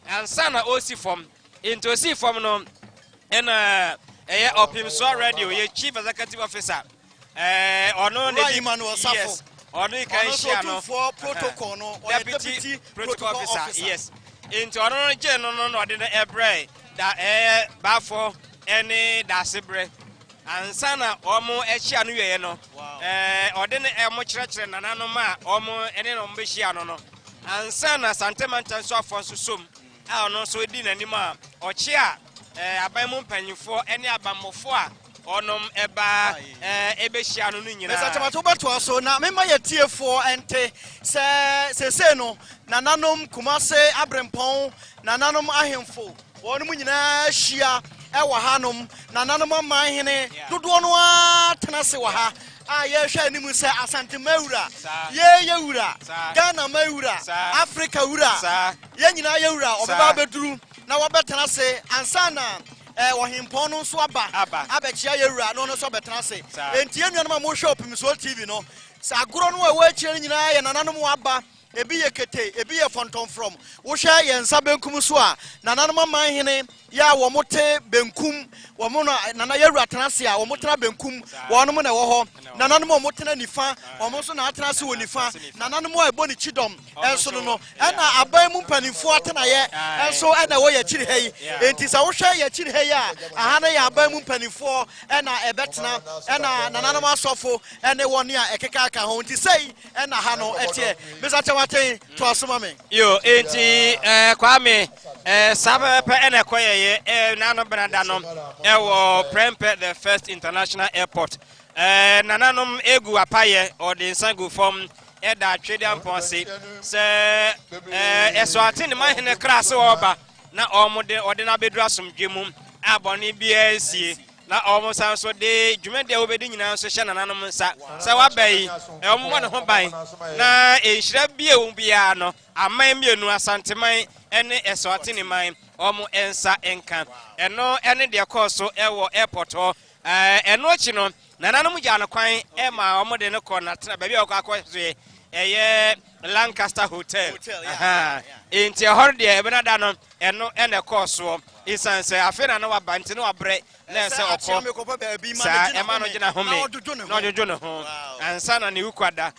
and sana osi form into si form no and Opimso Radio, your chief executive officer. Or no, yes, or no, can for protocol, no, deputy protocol officer, yes. Into another general, no, didn't ever that bafo any dasibre. And sana omo echianu no ordene much richer than anoma omo any no no and sana santemantan so for susum no so din anima ochia abamum panyifo any abamofo a onom eba ebehia no nyina Mr. Tomato bato so na mema yetiefo ente se no nananom kumase abrempon nananom ahemfo wonum nyina hia ewa hanom nananom amanhene dodo no atenase wa ha ye hwa animu se Asante Mawura ye wura Ghana Mawura Africa wura ye nyina ye wura obeba beduru na wobetenase ansana wohimpon no so abechia ye wura no so betenase enti enuanom a mo shop Mswati TV no sa agoro no wa achire nyina ye nananom aba ebi ye kete ebi ye fonton from wo hwa ye nsa benkum so a nananom amanhene ya wo mote benkum wo mo nana yewura tenase a wo motena benkum wonom na wo ho nananom wo motena nifa wo mo so na atenase wo nifa nananom wo ebo ni chidom enso no na aban mu mpanifo atena ye enso na wo ye chiri hei enti sa wo hwa ye chiri hei a aha na ya aban mu mpanifo na ebetena na nananom asofo ene woni a ekeka aka ho enti sei na ha no etie Mr. Chawate to asoma me yo enti kwame sabe pe ene koye nano benadano ewo Prempeh the first international airport nananom egu apaye or the sangu from eda trading ponse se Eswatini mahene krase oba na omode odena bedura somdwemu abone bia sie na omo sanso de dwumede obedi nyina so hye nananom nsa se wabai omo ne ho ban na enhira bia wo bia no aman mienu asanteman ene Eswatini man omo ensa enka eno ene de koso ewo airport ho eno chi no nananom gya no kwan e ma omo de ne ko na tena ba bia akwaso eye Lancaster Hotel enti horde e benada no eno ene koso isanse afena na wabanti na wabre na se okọ sa ema no gina home no jojo no ho ansa na ne ukwada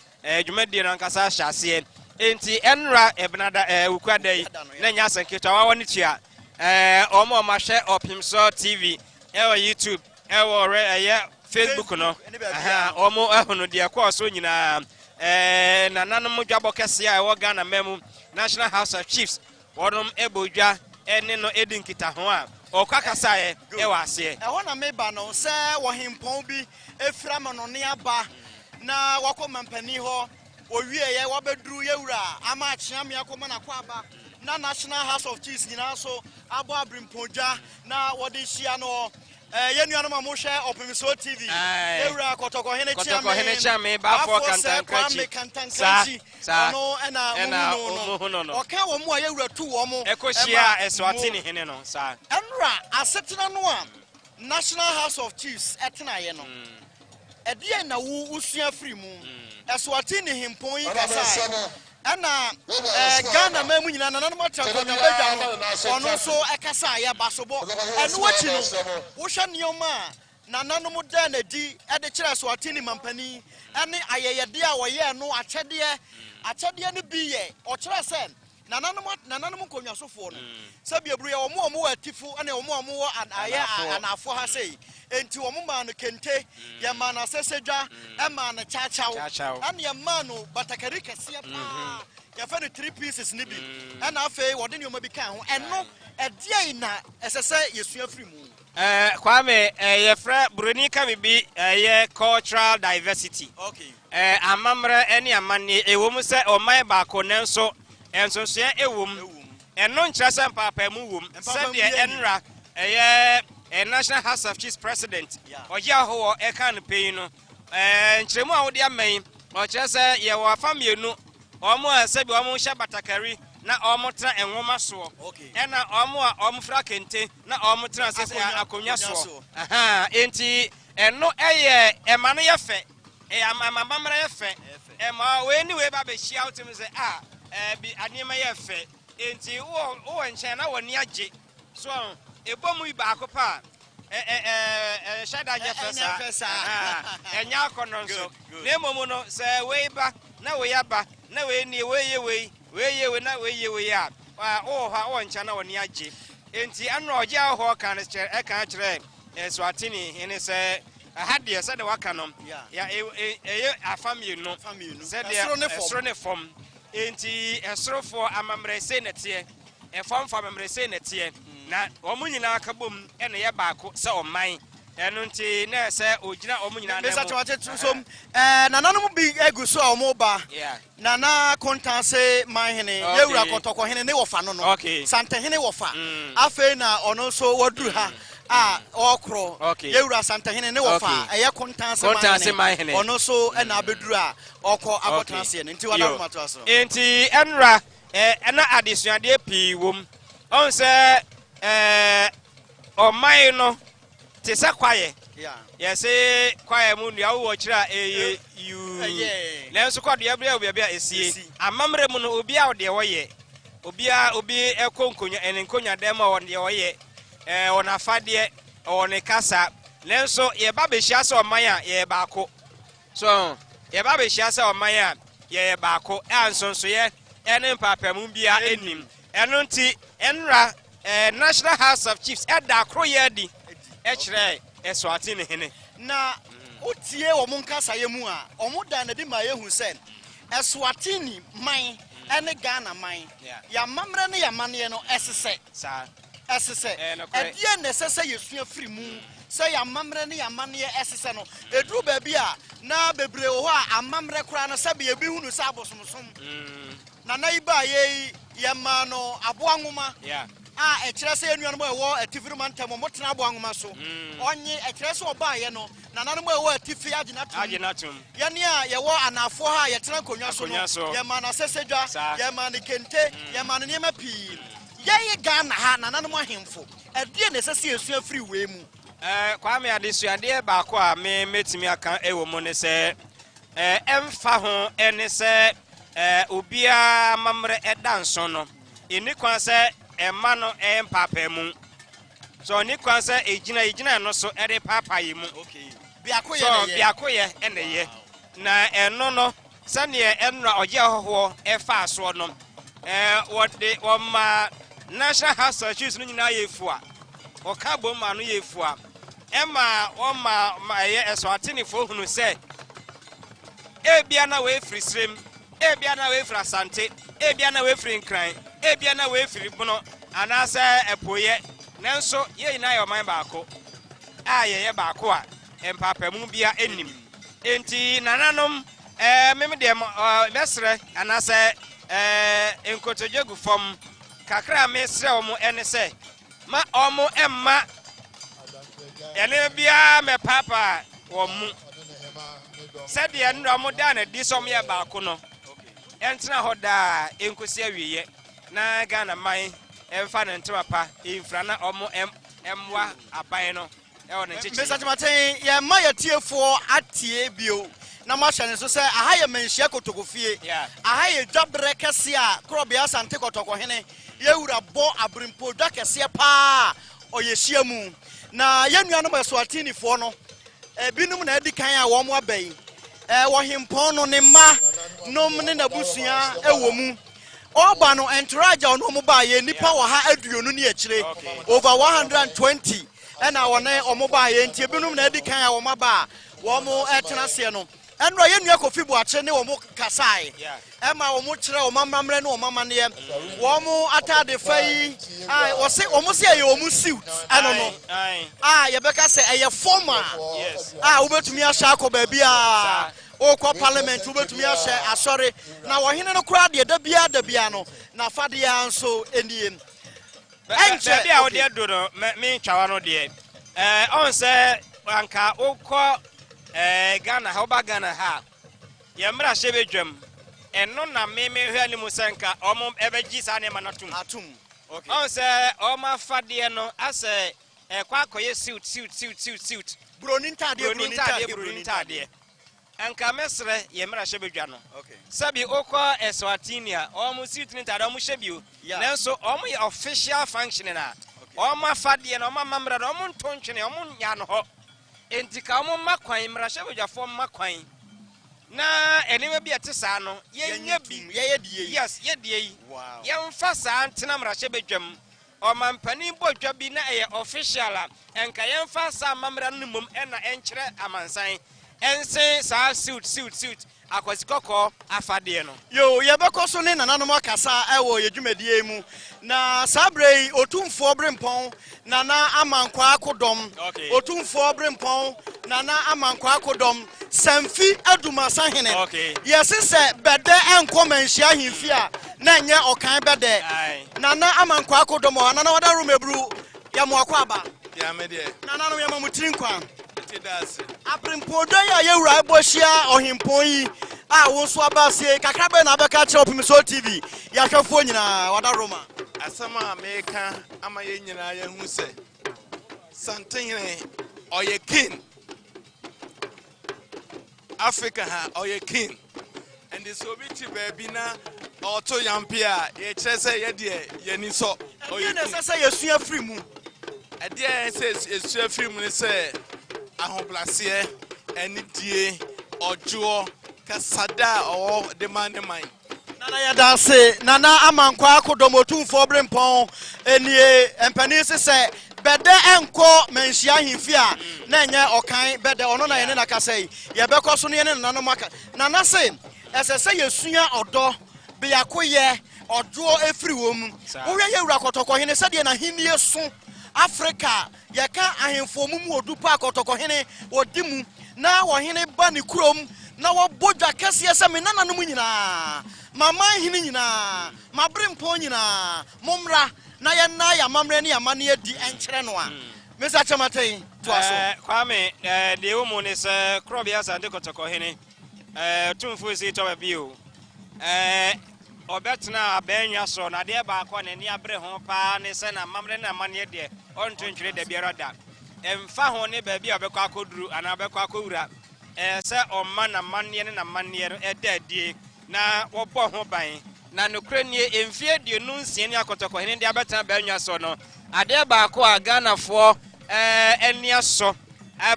dwumadi no nkasa hyase enti enra ebenada ukwada yi na nya asanketa wa woni tua omo mahwe Opimso TV ewo YouTube ewo Facebook no omo ehunu de akọso nyina na nanom dwabo kese a ewo Ghana memu National House of Chiefs wonum ebodwa ene no edinkita ho a okakasa ewa ase ho na meba no se wohimpon bi efira manone aba na wakoma mpani ho owie ye wabeduru yewura ama achiame akoma na kwa aba na National House of Chiefs nyina so abo abrimponja na wode hia no yenuanom amohwe Opimso TV ewura kotoko hene chiame ba for kantankachi no ena no oka wo mu a yewura tu wo mu ekohia Eswatini hene no sa enra asetena no a National House of Chiefs etena ye no edie na wo usua free mu Eswatini himpon yi kasa ana Ghana memu nyina nananom atrako na bedwa no ono so ekasa ya basobo enu wachi no wo hwe nioma nananom da na di ede kire Eswatini mampani ene ayeyede a woye no achede ne bi ye o kire se nananom konwasofo no sabi ebru ya omo atifu ene omo anafo ha sei enti omo ma no kente ya ma na sesedwa e ma na chachaw ane ya ma no batakari kase pa ya fa no 3 pieces ni bi ena afi wode ne o ma bi kan ho eno edie na esese yesua free mu kwame ye fra bronika bibi ye cultural diversity amamre ene amane ewom se oman ba ko nenso enso so ewom eno nkyerese papa mu wom se de enra National House of Chiefs president oje ho e kan pei no nkyeremu a wode aman o kyerese ye wo afamienu omo asabi omo hye batakari na omo tra enwoma so ena omo fra kente na omo tra sese akonya so enti eno emano ye fe amamamra ye fe ema we ni we ba be hia utim se bi anima ye fe enti wo enchen na woni agye so ebomu ibaako pa shada nyefesa enya akono nso na momu no se weiba na weyaba na we ni weye na weye a ha wo enchen na woni agye enti anu oje ho kan kire Eswatini hene se ahade se de waka no ya afamie no se de esro ne fom enti esrofo amamre se nete efomfo amamre se nete na omunyina akabom ene ye baako se oman eno nti na se ogina omunyina na so nananom bi eguso omoba nana kontanse manhene yewura kotoko hene ne wofa no no Asantehene wofa afe na ono so waduru ha okro yewura Asantehene ne wofa eye kontanse manhene ono so na abeduru a okọ abotanse ne nti wana mato aso enti enra ena adesuade pii wom on se oman no te se kwaye yese kwaye mu nua wo kira yu lenso kwado ya bia esie amamre mu no obi a de woye obi ekonkonya enenkonya dem a wonde woye ona fade one kasa lenso ye ba be hia se oman a ye baako so ye ba be hia se oman a ye baako ansonso ye ene mpapamu bia enim eno nti enra National House of Chiefs eda akroye di ekire Eswatini hene na otie wo munkasa yemu a omuda na di ma yehu sen Eswatini man ene Ghana man ya mamre ne ya mane no esese edie ne sese yesua firi mu se ya mamre ne ya mane esese no eduru ba bia na bebre wo ho a amamre kura no sabe ye bi hunu sa abosomsom na naiba ye ma no aboanwoma ekire se enuanom ewo atifiri mantamo motena aboanwoma so onye ekire se oba ye no nananom ewo atifi aginatum ye ne a ye wo anafo ha ye tena konwa so no ye ma na sesedwa ye ma ne kente ye ma ne nema pii ye Ghana ha nananom ahemfo edie ne sese esua firi we mu kwa me adesuade baako a me metimi aka ewo mu ne se emfa ho ene se obia mamre edanso no eni kwan se emma no empapa mu so ni kwan se ejina no so ede papa yi mu biakoye ene ye na eno no sane enra oje hoho efa aso no wode woma National House of Chiefs no nyina yefu a okabo ma no yefu a ema woma ye Eswatini fo hunu se ebia na we free srem ebia na we free Asante ebia na we free nkran ebia na we free bono anase epoye nanso ye ina yo man baako ye baako a empapemu bia enim enti nananom meme de mesre anase enkotojogu fom kakra mesre omo ene se ma omo emma ene bia me papa wo mu said the end of modern disom ye baako no entina hoda enkosi awiye na Ghana man emfa ne ntema pa infra na omo emwa aban no e won nchichi Mr. Maten ye ma ye tiefo atie bio na ma hye ne so se aha ye menhia kotokofie aha ye dwabre kese a krobia Asante kotoko hene ye wura bo abrimpo dwa kese pa oyehia mu na ye nuanom Eswatini fo no binum na edi kan a wo mo abai wo himpon no ne ma nom ne nabusua ewo mu oba no entourage ono mo ba ye nipa wo ha aduonu ne akire over 120 ena wone omo ba ye ntie binum na edi kan a wo ma ba wo mo etena se no enro ye nua kofi bu akire ne wo mo kasai ema wo mo kire wo mamamre ne wo mamane ye wo mo atade fai wo se wo mo se ye wo mo suit eno no ye beka se eye formal wo betumi ahya akoba bia okwa parliament wo betumi ahye asori na wo hene no kura de da bia no na fade ya nso eniem enche bia wo de do no me ntwawa no de on se anka okọ Ghana ha oba Ghana ha ye mra hye bedwam eno na me hwe ani musenka omo ebeji sa ne manatum okay on se oma fade no ase kwa akoye suit broni ntade anka mesre ye mra shebedwa no Okay. sabi okwa Eswatini a omo sitini tada omo shebio nanso omo ye official function na omo afade na omo mamra na omo ntontwene omo nya no ho enti ka omo makwan mra shebedwa fo makwan na enema bi atesa no ye nya bi ye die yes ye die wow ye mfa sa antena mra shebedwam omampani bodwa bi na eye official a enka ye mfa sa mamra no mum ena enkyere amansan ense sa suit akwasikoko afade no yo ye bekoso ne nananom akasa ewo yedwumadie mu na sabrei otumfo brempon nana amankwa akodom otumfo brempon nana amankwa akodom samfi adumasahene yesese bede enkomanhia himfi a na nye okan bede nana amankwa akodom nana wada rumebru ya moakwa aba ya medie nana no yamamutiri nkwa tidase aprimpodo ya yewura bohia ohimpon yi a wo so abasie kakrabe na abeka kire opimiso TV ya hwefo nyina wada Roma asama meka ama ye nyina ye hu se Asantehene oye king Africa ha oye king and this obiti baby na auto yampia ye kire se ye de ye ni so oye na sese yesua free mu ade en se yesua free mu ne se ahoblase enidie ojo kasada o de man nana ya dase nana amankwa akodomo tumfo brempon enie empani se bede enko manhia himfi a na enye okan bede ono na yene na kasai ye bekoso ne yene nano maka nana se esese yesua odo be yakoye odo efiri wom wo hwe ye wura kotoko hene sede na hinie so Africa yeka ahemfo mu odupa akotoko hene odimu na wo hene ba ni kurom na wo bodwa kese se me nana no nyina mama hini nyina mabrempo nyina momra na ye na ya mamre ne ya mane adi enkyere no a mesa chamaten to aso kwame de wo mu ne se krobia sande kotoko hene tumfu si to babio obetna abenwa so na de ba akọ ne ni abre ho pa ne se na mamre na mane de ontwentwere de biara da emfa ho ne ba bia obekọ akoduru ana obekọ akowura se omma na mane ne na mane eda die na wobo ho ban na nokre nie emfie die nu nsie ne akotoko hene de abetna benwa so no ade ba akọ agana fo eni aso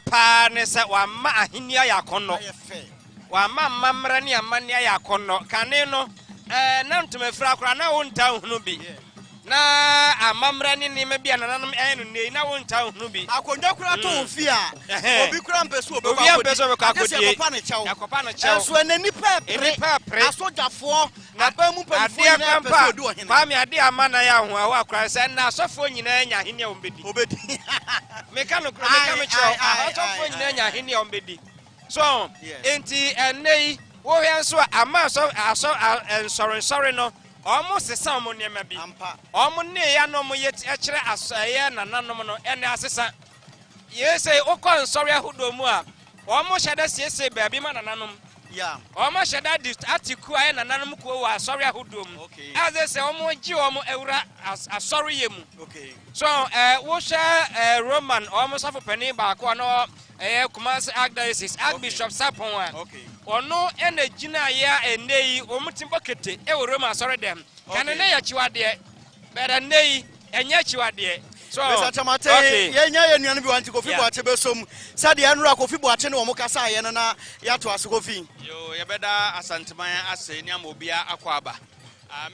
pa ne se wa ma ahini ayakono wa ma mamra ne amane ayakono kane no na ntuma fra akora na wonta hunu bi na amamra ni ni mebia nananum enu nei na wonta hunu bi akondwa kura to fi a obi kura mpeso obi ba akodi akopa no chew so enani pepre asojafo na ba mu pamfo na mpeso odu ohene pa me ade amana ya ho awa akora se na asofo nyina anya hene ombedi meka no kura meka me chew asofo nyina anya hene ombedi so enti enei wo hwe so ama so sorry no almost sesa mo ne ma bi omo ne ya no mo ye kire asoye nananom no ene asesa ye say okon sorry ahodo mu a omo hyeda siese baabi ma nananom ya omo hyeda atiku aye nananom ko wa sorry ahodo mu as they say omo gi omo ewura asori ye mu okay so wo hwe Roman omo safo pani ba ko no Kumasi Archdiocese Archbishop Sapon a ono ene gina ya enei omutimbo kete e wo Roma sorry dem kane ne ya chiwade bere nei enye chiwade so Mr. Chamate ye nya ye nuanu bi wanti Kofi Boache besom sade enura Kofi Boache ne wo mukasa ye no na ya to aso Kofi yo ye beda asanteman ase ni amobia akwaba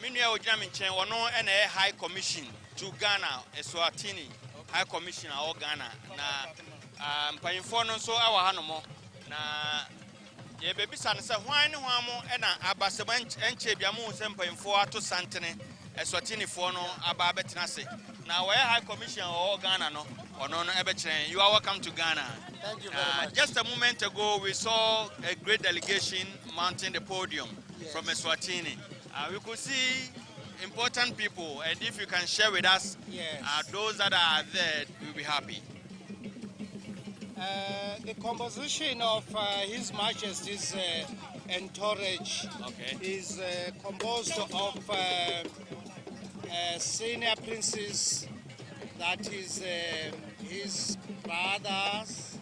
menu ya ogina me nchen wono ene high commission to Ghana Eswatini high commission a Ghana na mpanyimfo no so awa hanomo na ye bebisa ne se hwan ne hwan mo na abaseba enche bia mo se mpanyimfo ato santene Eswatini fo no aba betena se na we high commission o Ghana no ono no ebekire you are welcome to Ghana. Thank you very much. Just a moment ago we saw a great delegation mounting the podium from Eswatini. We could see important people, and if you can share with us those that are there, we'll be happy. The composition of His Majesty's entourage is composed of senior princes, that is his brothers,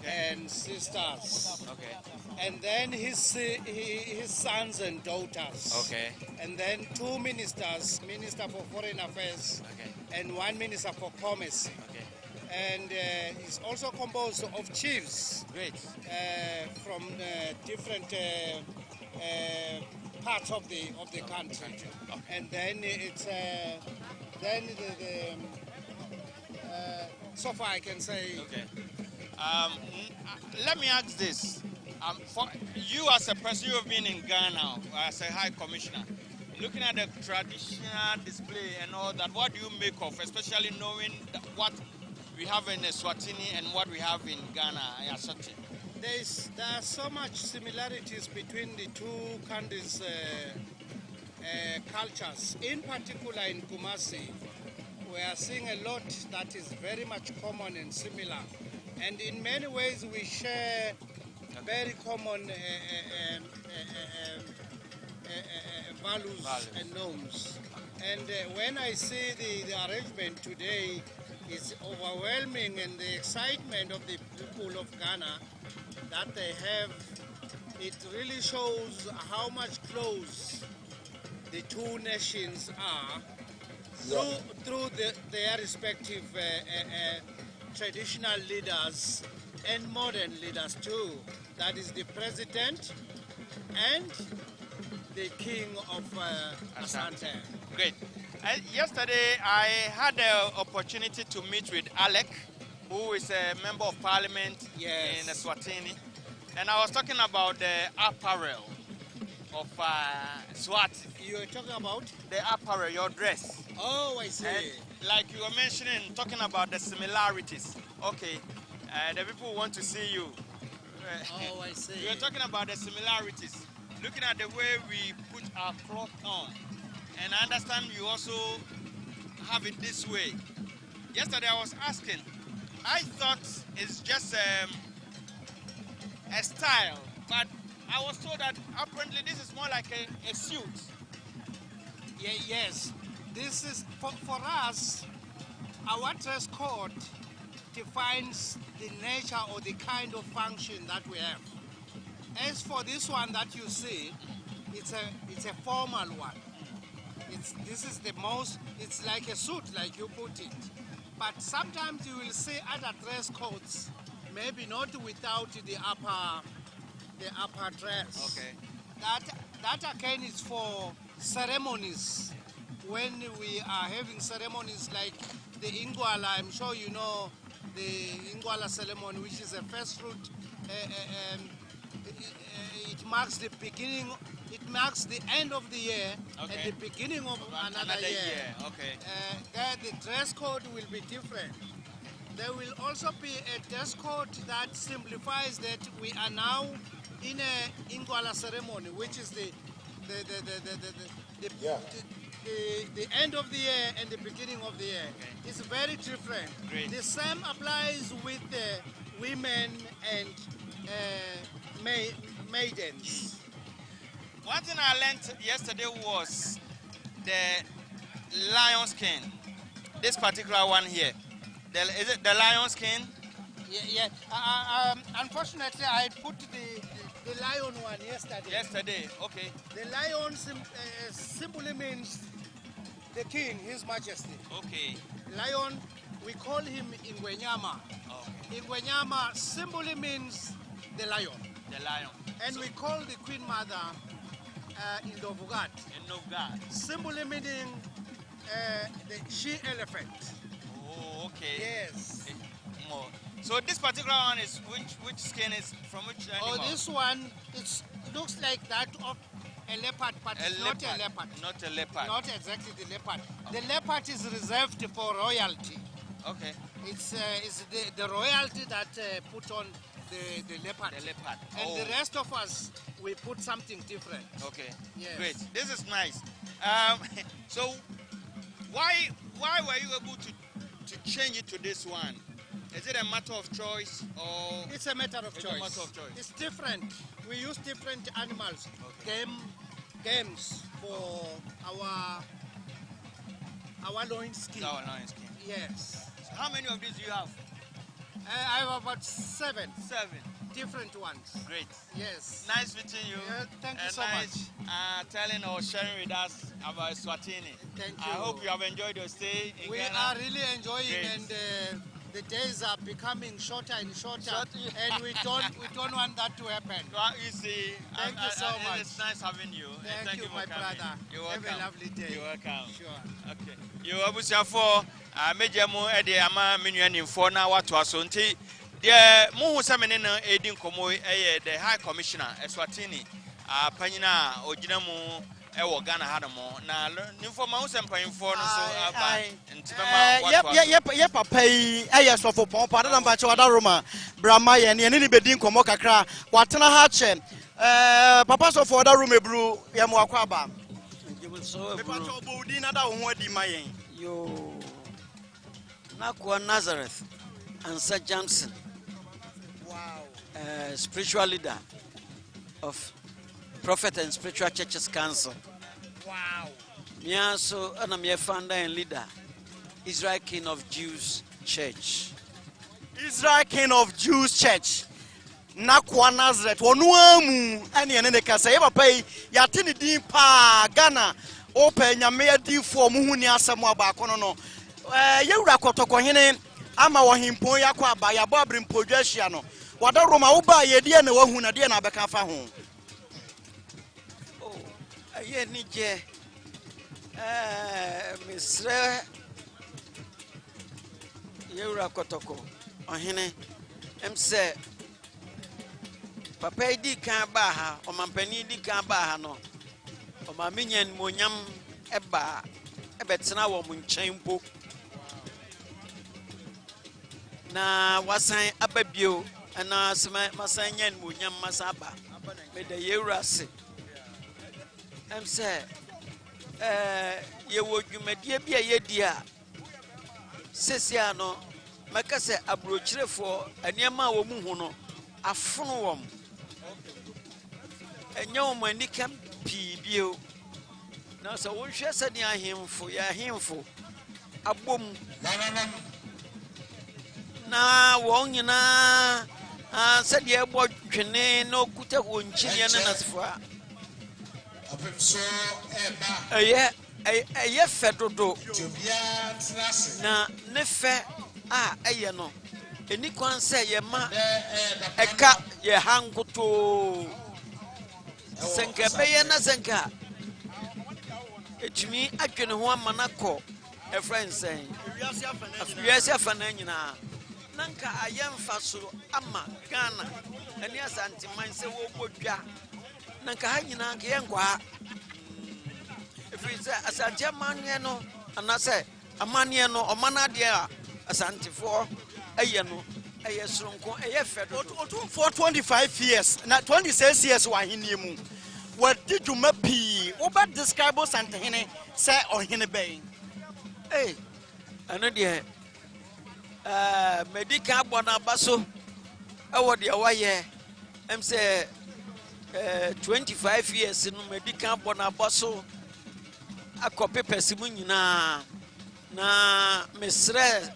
and sisters. Okay. And then his sons and daughters. Okay. And then 2 ministers, Minister for Foreign Affairs and 1 Minister for Commerce. Okay. And it's also composed of chiefs. Great. From different parts of the country. Okay. And then it's so far I can say. Okay. Let me ask this. For you as a person, you have been in Ghana as a High Commissioner, looking at the traditional display and all that, what do you make of, especially knowing what we have in Eswatini and what we have in Ghana, Ashanti? There are so much similarities between the two countries' cultures. In particular in Kumasi, we are seeing a lot that is very much common and similar. And in many ways we share very common values and norms. And when I see the arrangement today, it's overwhelming, and the excitement of the people of Ghana that they have, it really shows how much close the two nations are through their respective traditional leaders and modern leaders too. That is the president and the king of Asante. Great. Yesterday I had the opportunity to meet with Alec, who is a member of parliament in Eswatini, and I was talking about the apparel of Swati. You were talking about? The apparel, your dress. Oh, I see. And like you were mentioning, talking about the similarities. Okay, the people want to see you. Oh, I see. We were talking about the similarities, looking at the way we put our cloth on. And I understand you also have it this way. Yesterday I was asking, I thought it's just a style, but I was told that apparently this is more like a suit. Yeah, yes. This is, for us, our dress code defines the nature or the kind of function that we have. As for this one that you see, it's a formal one. This is the most, it's like a suit, like you put it. But sometimes you will see other dress codes, maybe not without the upper dress. Okay. That again is for ceremonies. When we are having ceremonies like the Ingwala, I'm sure you know the Ingwala ceremony, which is a first fruit. It marks the beginning. It marks the end of the year and the beginning of another year. Okay. There the dress code will be different. There will also be a dress code that simplifies that we are now in a Ingwala ceremony, which is the end of the year and the beginning of the year. Okay. It's very different. Great. The same applies with the women and maidens. One thing I learned yesterday was the lion skin. This particular one here. Is it the lion skin? Yeah. Unfortunately, I put the lion one yesterday. Yesterday, okay. The lion simply means the king, His Majesty. Okay. Lion, we call him Ingwenyama. Okay. Ingwenyama simply means the lion. The lion. And we call the Queen Mother Indovugat. Indovugat. Simply meaning the she-elephant. Oh, okay. Yes. More. So this particular one is which skin is from which animal? Oh, this one, it looks like that of a leopard, but it's not a leopard. Not a leopard. Not exactly the leopard. Okay. The leopard is reserved for royalty. Okay. It's the royalty that put on the leopard. The leopard. And the rest of us, we put something different. Okay. Yes. Great. This is nice. So why were you able to change it to this one? Is it a matter of choice or? It's a matter of choice. A matter of choice. It's different. We use different animals. Okay. Games for our loin skin. Our lion skin. Yes. So how many of these do you have? I have about 7 7 different ones. Great. Yes. Nice meeting you. Thank you and so nice, telling or sharing with us about Eswatini. Thank I you. hope you have enjoyed your stay in We Ghana. are really enjoying, Great. and the days are becoming shorter and shorter, and we don't want that to happen. Well, you see, Thank you so much. It's nice having you. And thank you for my coming. brother. You're Have welcome. a lovely day. You're welcome. Sure. Okay. You obviously for major mo ede ama menuanim for na wato aso nti de mo hu semene no edin komo the High Commissioner Eswatini panyina ogina mu ewo Ghana ha mo na nimfo ma hu sempanyimfo no so aba nti bema ye papa yi sofo pompa da namba che wada Roma brama ye ne ni bedin komo kakra watena ha che papa sofo wada Roma ebru ye mo akwa aba so me pacho bodi na da wo ho adi mayen yo Nakwa Nazareth and Sir Johnson. Wow. Spiritual leader of Prophet and Spiritual Churches Council. Wow. Me also I'm founder and leader, Israel King of Jews Church. Israel King of Jews Church. Nakwa Nazareth. Wonu amu ene ne kasa ye papa yi ya tini din pa Ghana open nyame adi fo mu hu ni asem aba kono no. Yewura kotoko hene ama wohimpon yakwa aba ya bo abrimpodwa hia no wada Roma wo ba ye de na wahu na de na abeka fa ho Oh aye ni je misre yewura kotoko ohene emse papa idi kan ba ha o mampani di kan ba ha no o ma menyan monyam eba ebetena wo mu nchen mpo na wasan ababio ana masan nyan monyam masaba me da yewura se em se ye wo dwumadie bia ye dia sesia no meka se abrochirefo aniema wo mu hu no afono wom enya wo manika pibio na so wo hwe se ni ahemfo ya ahemfo abom na won nyina se de ebo twene no kuta wonchine na nasfa apemso eba eye fedodo na ne fe eye no eni kwan se ye ma eka ye hankoto senka beye na senka etumi atwene ho amanako e friends say wiase afana nyina nanka ayemfa so ama Ghana ani Asantehene se wo bodwa nanka ha nyina ka yenkwa efiri se Asantehene no anase amane no omanade a Asantefo eye no eye soronko eye fedo for 25 years na 26 years wa henie mu what did you mapi oba describe Asantehene se ohene ben ano de medical bona baso ewo de waye em say 25 years no medical bona baso akope pesimu nyina na mesre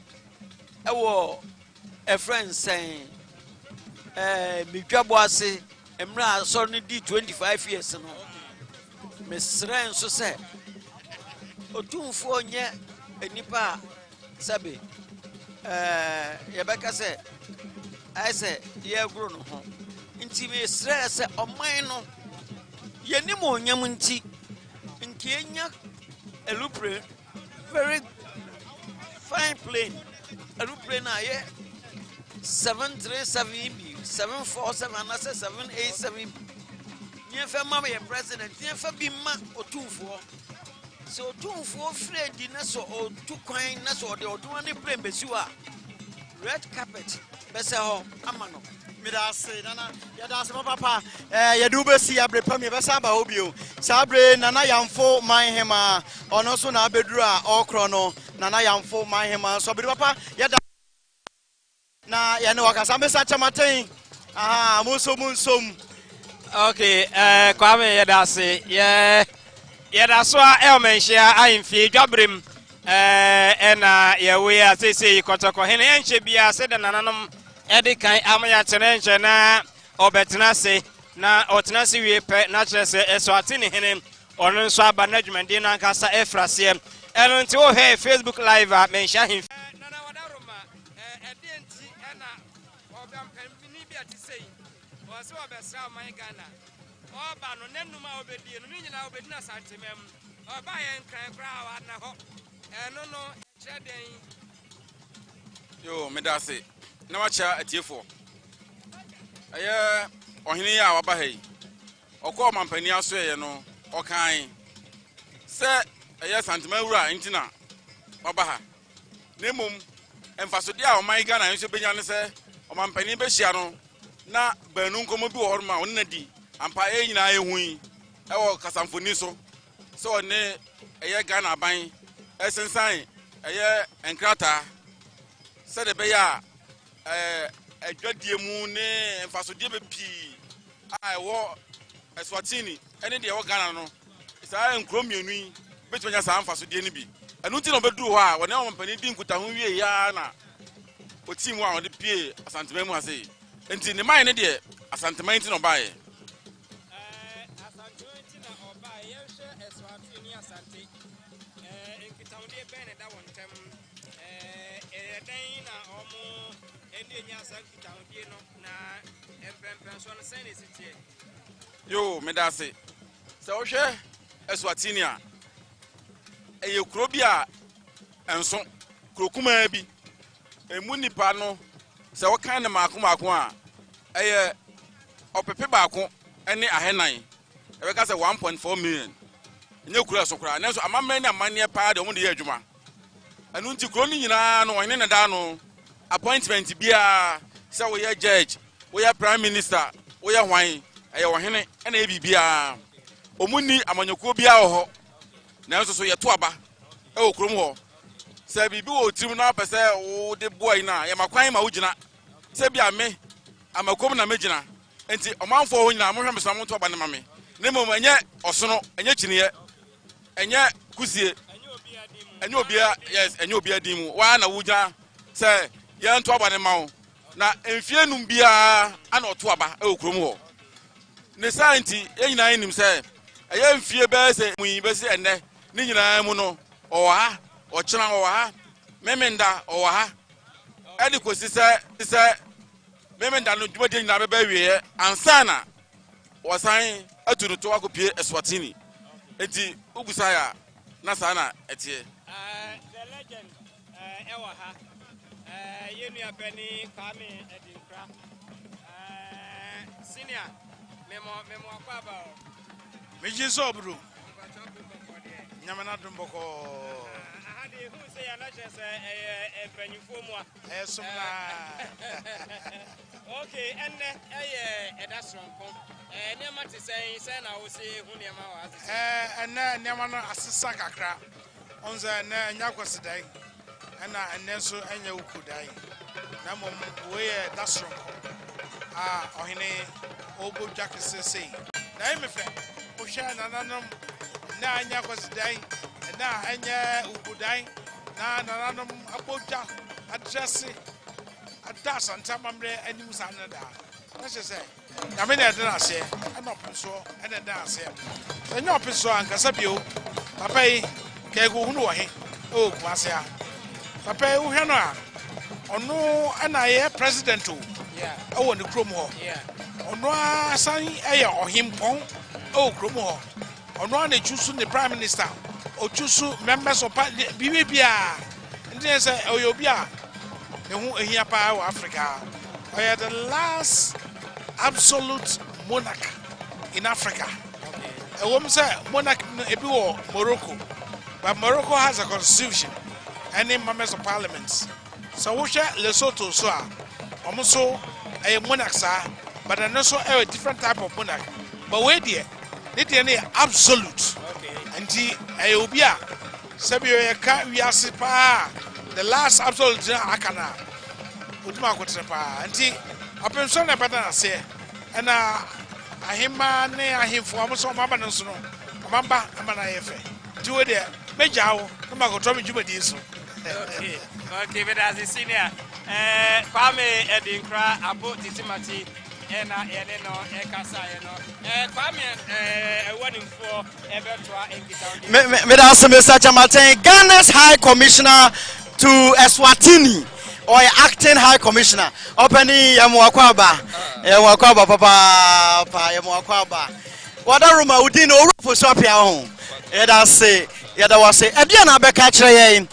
ewo a friend saying midwabo ase emra so ni di 25 years no mesre nso se otumfo nye enipa sabe yebeka se I say ye gro no ho nti me stress oman no ye ni mo nyam nti nke enya elupre very fine plane elupre na ye 737 b 747 and 787 ye fa mama ye president ye fa bi ma otumfo so otumfo fredi na so otukwan na so de oduma ne plane besiwa red carpet bese ho amano midase nana yadase papa ye du be si abre pam ye besa ba obio sabre nana yamfo manhema ono so na abeduru a okro no nana yamfo manhema so be papa yada na ye ne wakasa mesa chamaten aha munsom okay kwame yadase ye yadaswa elmenshia ahimfi dwabrem ena yewe asese kotoko hene enche bia se de nananom edi kan amaya tenenche na obetena se na otena se wie pe na kyerese Eswatini hene ono nso aba na dwumande na nkasa efrase eno nti wo he Facebook live a mensha him nana wadaroma edi enti ena obampani bia tisei o se obesra man Ghana oba no nenuma obedie no nyina obedi na santemem oba ye nkran kra wa na ho eno no kyereden yo medase na wacha atiefo aye ohene ya waba hei okọ mampani aso ye no okan se aye santemawura ntina waba ha nemum emfasode a oman Ghana nso benya ne se omampani be hia no na banu nkomo bi wo horma wonna di ampa e nyina ehun ewo kasamfoni so so ne aye Ghana ban esensan aye enkrata se de be ya adwadie mu ne mfasodie be pi a ewo Eswatini ene de ewo Ghana no isa enkromienu yi betwanya sa mfasodie ne bi enu ti no beduru ho a wona ompani di nkuta ho wie ya na otimu a wode pie Asantehene mu ase enti ne man ne de Asantehene ti no bae Asantehene ti na obae yenhwe Eswatini asante enkitawde bene da wontem eden na omo ende nya sankitawde no na empempen so no sene sitie yo medase se wo hwe Eswatini a eye kuro bi a enso kurokuma bi emu nipa no se wo kan ne maako a eye opepe baako ene ahenan ebe ka se 1.4 million enye kuro so kura nanso amamman ne amanne pa de omo de ye adwuma anu nti kuro ni nyina no won ne da no appointment bia se wo ye judge wo ye prime minister wo ye hwan eye wo hene ena e bibia omuni amanyokuo bia ho nanso so ye to aba e wo kuro mu ho se bibi wo tirim na pese wo de boy na ye makwan ma wo gina se bia me amakom na megina enti omanfo ho nyina mo hwe mesam to aba ne mame ne mom enye osono enye kiniye enye kusie enye obia yes enye obia dimu wa na wo gina se ye nto aba ne mawo na emfie num bia ana oto aba e wo kuro mu ho ne santi e nyina enim se eye mfie be se muyi be se enne ni nyina mu no o ha o kyena o ha memenda o ha edi ko sise memenda no dwumade nyina be ba wie ansana wasan aturu to akopie Eswatini enti ubusa ya na sana etie the legend ewa ha yenu apeni kame edinkra senior memo akwaba Meji sobru nyamana dumboko ahade hu se ya na chese empanyifo mu a esumna okay enne edasronko nema te sen na wo se hu nema wa asese enne nema no asesa kakra onza na nyakwsidai ana enne so anya ukudai na mom we dasronko ohene obo jakese sei na imefe ohwa nananom na anya kwsidai na anya ukudai na nananom aboja adresse adasa ntamamre anim sanada na se na me na dena ase ana openso ena da ase enya openso ankasa bio papa yi ke go hunu wo he o kwase a papa yi wo hwe no a ono ana ye president o awo ne krom ho ono asan eye ohimpon o krom ho ono na chusu ne prime minister o chusu members of bibia ndi se oyobia ne hu ehia pa wa Africa we are the last absolute monarch in Africa. Monarch ebi wo Morocco, but Morocco has a constitution and members of parliaments. So we share Lesotho so almost a monarch but also a different type of monarch. But where dear, it absolute. And the Ayobia Sabio Yasipa, the last absolute Akana. Udma Kotrepa, and the Apensona Batana say, and Ahima ne ahimfo amoso maba no so no mamba amana yefe ti we de Majao, come on, Tommy Jumadiso. Okay, but as a senior, Kwame Edinkra, Abo Titimati, and Ekasa, Kwame, warning for Evertua in Mr. Chamaten, Ghana's High Commissioner to Eswatini, or acting High Commissioner, opening Yamuakwaba, Papa, Yamuakwaba. What a room I would know for Swapia. Yada say, Yada was say, Ediana Bekachre.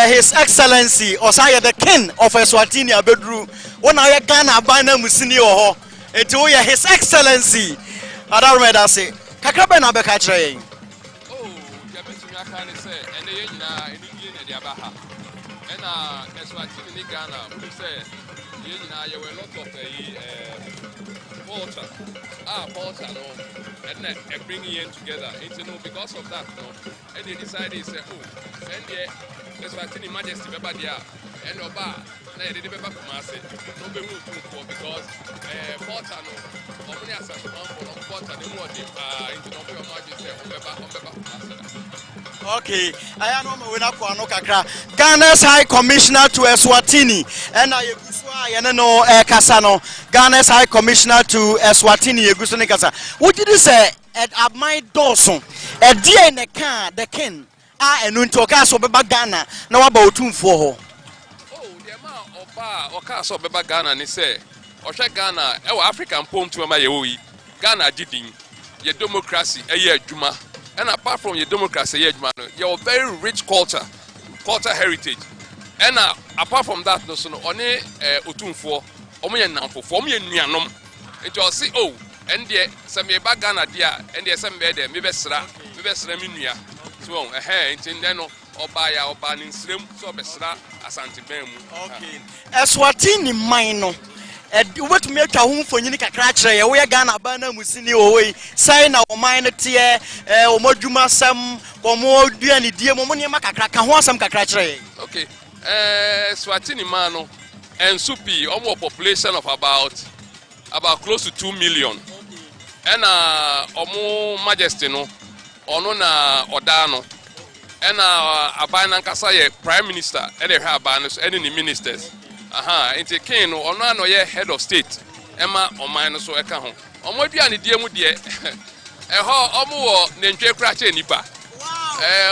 His Excellency Osaya the King of Eswatini Abedru when I Ghana Bana Musini or His Excellency Adarmeda say Kakrabena Bekachre. Oh, Yabitumi say and the Indian and Yabaha and Eswatini Ghana who say you were a lot of Porter no and bringing in together because of that no and they decided say oh and the His Majesty Mswati and Oba, they did the Kumase, no be because Porter no, only as a Porter, the more into no Majesty. Okay, I am no kakra. Ghana's High Commissioner to Eswatini, and I no Kasano. Ghana's High Commissioner to Eswatini, Yegusuni Kasa. What did you say? At my Dawson, a dear in the car, the king. And Untoka so beba Ghana, no about 2 for her. Oh, the amount of bar or castle beba Ghana, and he say, or check Ghana, our African poem to my Ghana did your democracy a year Juma. And apart from your democracy, your very rich culture heritage. And apart from that, no son only Utumfo, Omian Nampo, for me and Nianom. It was see, oh, and the Samia Bagana dear, and the Sam Bede, Mibesra, Minia. So, in then or by our banning slim, so Besra, Asantehene. Okay. Eswatini minor. What make a home for Unica Cratcher, we are Ghana Banner Musini away, sign our minor tier, or Moduma Sam, or more dearly dear Momonia Macacraca, some Cacratcher. Okay. Eswatini Mano and Supi, almost population of about close to 2 million. And Omo Majesty no. Onona Odano and Abana Kasaye Prime Minister and they have banners and any ministers. Into King or no head of state. Emma or minus or account. On what be any dear Mudia? A ho Nenche Cratche Nipa.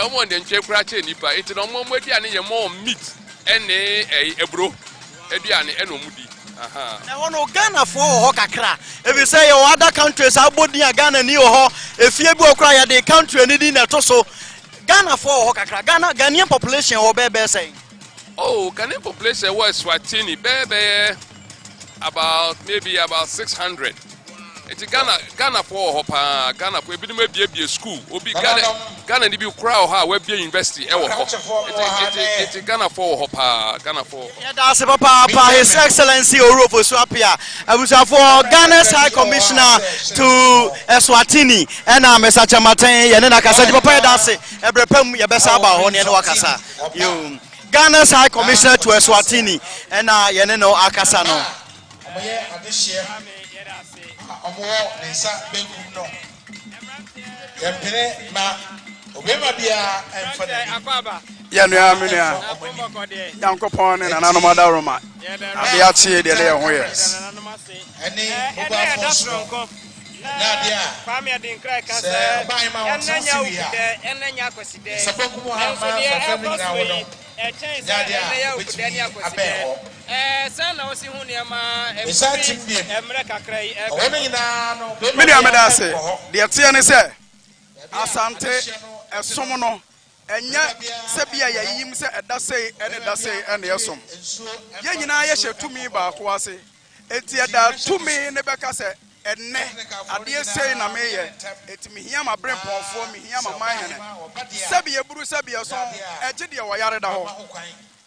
Omo Nenche Cratche Nipa. It's no more more meat and a bro. Ediani and Omudi. Now, no Ghana for Hokakra. If you say your other countries are Bodia Ghana New Ho, if you go cry the country and in a toso Ghana for Hokakra, Ghanaian population or Bebe saying. Oh, Ghanaian population was Swatini, Bebe about maybe about 600. It's Ghana for Hopa, Ghana for maybe a school, will be Ghana to be crowd, how we be university. It's Ghana for Hopa, Ghana for. That's Papa, His Excellency Orofo Swapia. I was for Ghana's High Commissioner to Eswatini, and I'm Mr. Chamaten, and then I can say, Papa, that's it. Every pem, your best about Honey and Wakasa. You Ghana's High Commissioner to Eswatini, and I, Yeneno Akasano. Omo nsa benkum no yempene ma obema bia emfane ya nua amenia yankopon ne nananomada roma abia tie de le ho yes eni oba fonso nadia Kwame Edinkra kasa enanya kweside sabokumu ha fa family na wono sana osi hu ne ma emre kakra yi me dia meda se de tie ne se asante esom no enya se bia yayim se edasei ene dasei ene yesom ye nyina ye hye ba ko ase enti eda tumi ne beka se enne ade sei na meye etimi hia ma bremponfo mi hia ma manhene sabi eburu sabi eso eje de wo yare da ho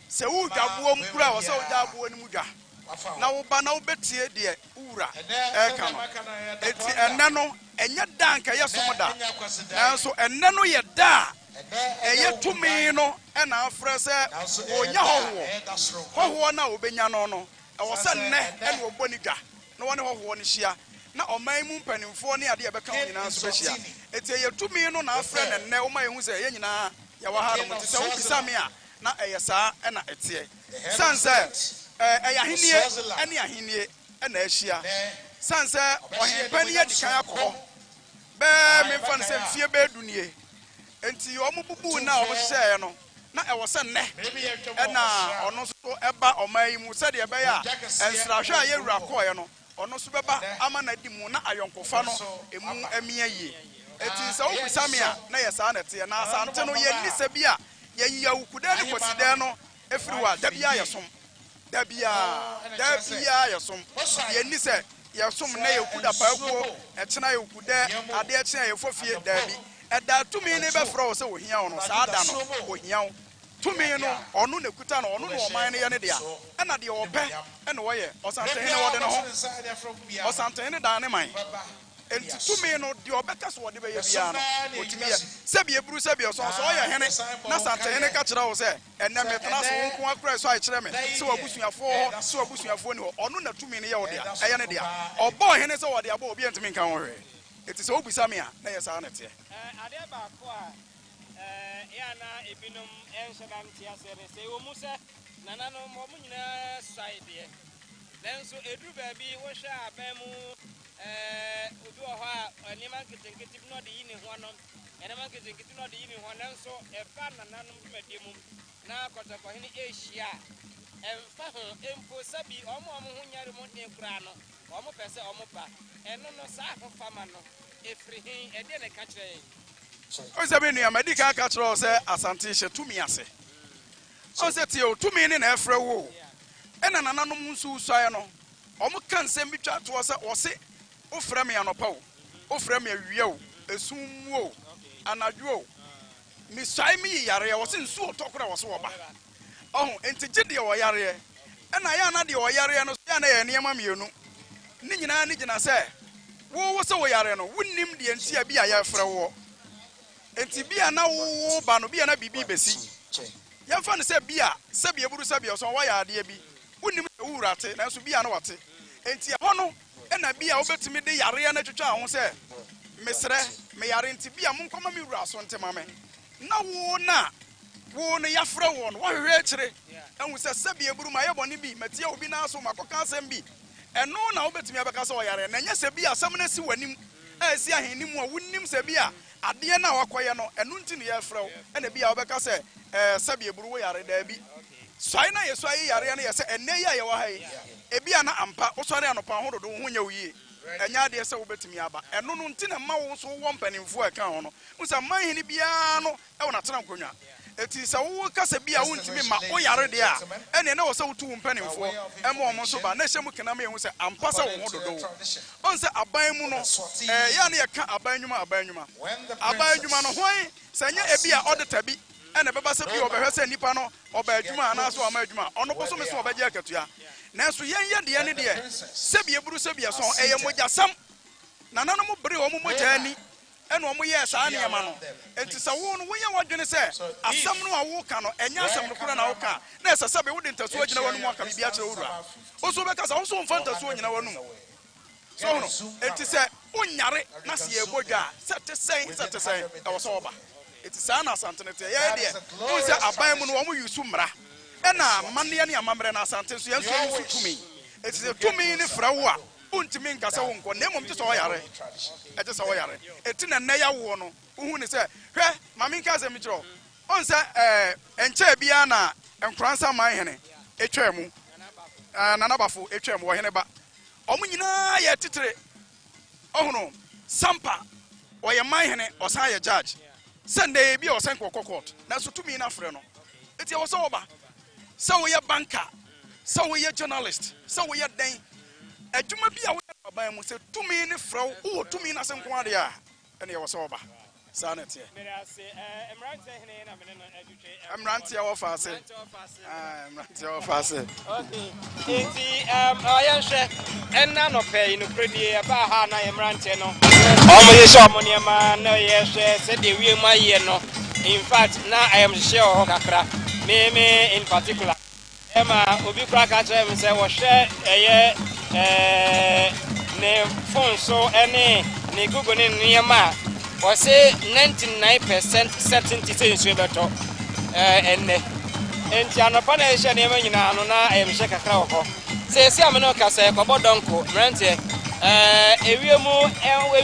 se wu dwabuo mkura wo se wo dwabuo ni mudwa na wo ba na wo betie de ura eka no eti enne no enye danka yesom da nanso enne no ye da eye tumi no ena afre se onya hoho na obenya no no e wo se nne ene oboni dwa na wone hoho ne hia na oman mu mpanimfo ne ade e beka nyina so behia eti ye tumi no na afre ne nne o ma ehu se ye nyina ya wa ha no te se wo bisa me a na eyesa na etie sanse ahenie ene ahenie na ahia sanse ohempani ya dikan akọ be me fa nse fie be dunie enti omo bubu na omo hye no na ewo se nne na ono so eba oman mu se de ebe ya ensrahwe a yewura koye no ono so beba ama na di mu na ayonkofa no emu amia yi enti se wo bisa me a na yesa na te na asante no ye ni se bia ye yi awukuda ni kwoside no efriwa da bia yesom da bia yesom ye ni se yesom na yekuda paako etena yekuda ade etena yefofie da bi eda tumi ne be fro se ohia ono sa ada no ohia tumi no ono na kuta no ono no oman ne ye ne dia na de ope na wo ye Asantehene wo de no ho Asantehene da ne man enti tumi no de obeka so wo de be ye bia no otumi ye se bi eburu se bi so so wo ye hene na Asantehene ka kira wo se enne metena so wo nko akra so a kire me se wabusuafo ni ho ono na tumi ne ye wo dia eye ne dia obo hene se wo de abo obi entimi nka wo hwe eti se wo bisa me a na ye sa na te ade ba ko a ya na ebinum enshedam tia se wo musa nanano mo nyina side then so edu ba bi wo hwa abamu obi ho a nima nketenkete no de yini ho no enema nketenkete no de yini ho nanso efa nanano medemum na kotakɔhene Asia emfa ho empo sabi omo ho nyare mo de kura no omo pese omo ba eno no sa ho fama no efrihin ede ne ka kire o se be nua madika ka kire o se asante hye tumi ase o se tie o tumi ne na efre wo ena nananom nsu suaye no omo kan nsem bi twa to se o se o frɛ me anopa o frɛ me awie o esum wo anadwo mi suaye mi yare o se nsu otokora wo se wo ba enti gide wo yare ena ya na de wo yare no ya na ye niam mienu ni nyina ni gina se wo se wo yare no wunnim de enti bia ya frɛ wo enti bia na wo ba no bia na bibi besi ya fa ne se bia se bia buru se bia so wo ya ade bi wunnim wurate na so bia na wate enti ho no ena bia obetimi de yare na twetwa ho se mesre me yare enti bia monkoma me wura so ntema me na wo no yafra wo no wo hwe kire enwu se bia buru ma yeboni bi matia obi na so makoka asem bi eno na obetimi abeka se wo yare na nya se bia asem na si wanim si ahenim a wunnim se bia ade na wakoye no eno nti ne yafra wo ena bia obeka se bia buru wo yare da bi swai na yeso ayi yare na yese enne ya ye wa hai ebia na ampa wo sore anopa hododo ho nya wuye enya de se wo betimi aba eno no nti na ma wo so wo mpanimfo aka ho no unsa manhini bia no e wo na tena nkonwa eti se wo kasa bia wo ntimi ma wo yare de a ene na wo se wo tu mpanimfo e mo mo so ba na hye mu kena ma ehu se ampa se wo hododo onse aban mu no ya na ye ka aban nwuma no hoin se nya ebia auditor bi ene beba se bi obehwe se nipa no oba adwuma na so ama adwuma ono boso me so obaje akatua nanso yenye de ne de se bi eburu se bi so eye mogyasam na nanom bere wo mogya ani ene wo ye saa ne yema no enti se wo no wo ye wodwene se asam no a wo ka no enya asam no kura na wo ka na se se be wo de ntaso agina wonu mu aka bi a kire wura wo so be ka sa wo so mfa ntaso agina wonu so no enti se onyare na se ye bodwa se te sen e wo so oba eti sana Asantehene te ye de unse aban mu no wo mu yusu mra ena manne ne amamre na Asante so yenso yusu tumi eti se tumi ne fra wo a untimi nkasa wo nko na mom te so yare eti so yare eti na ya wo no uhu ne se hwe mami nka se mi kiro unse enche bia na enkransa man hene etwa mu nanabafo etwa mu wo hene ba omu nyina ye titre ohuno sampa oye man hene osan ye judge Sunday bi o sen court na so tumi na frɛ no eti wo so oba so wo ye banker so wo ye journalist so wo ye den adwuma bi a wo aban mu se tumi ne frɛ wo tumi na sen ko ade a ene ye wo so oba sa na tie Emrantehene na mene no adwetwe Emrantia wo fa ase Emrantia wo fa ase okay enti ayanhwe enna no pɛ ino kredie ba ha na Emrante no omo ye shop mo ne ma na ye hwe se de wie ma ye no in fact na I am share ho kakra me in particular ema obi kra ka kire me se wo hwe eye ne phone so ene ne Google ne niema or say 99% certainty say in Swebeto and Tianopanation even in Anona and Shaka Crow. Say, Siamano Cassa, Cobodonco, Rente,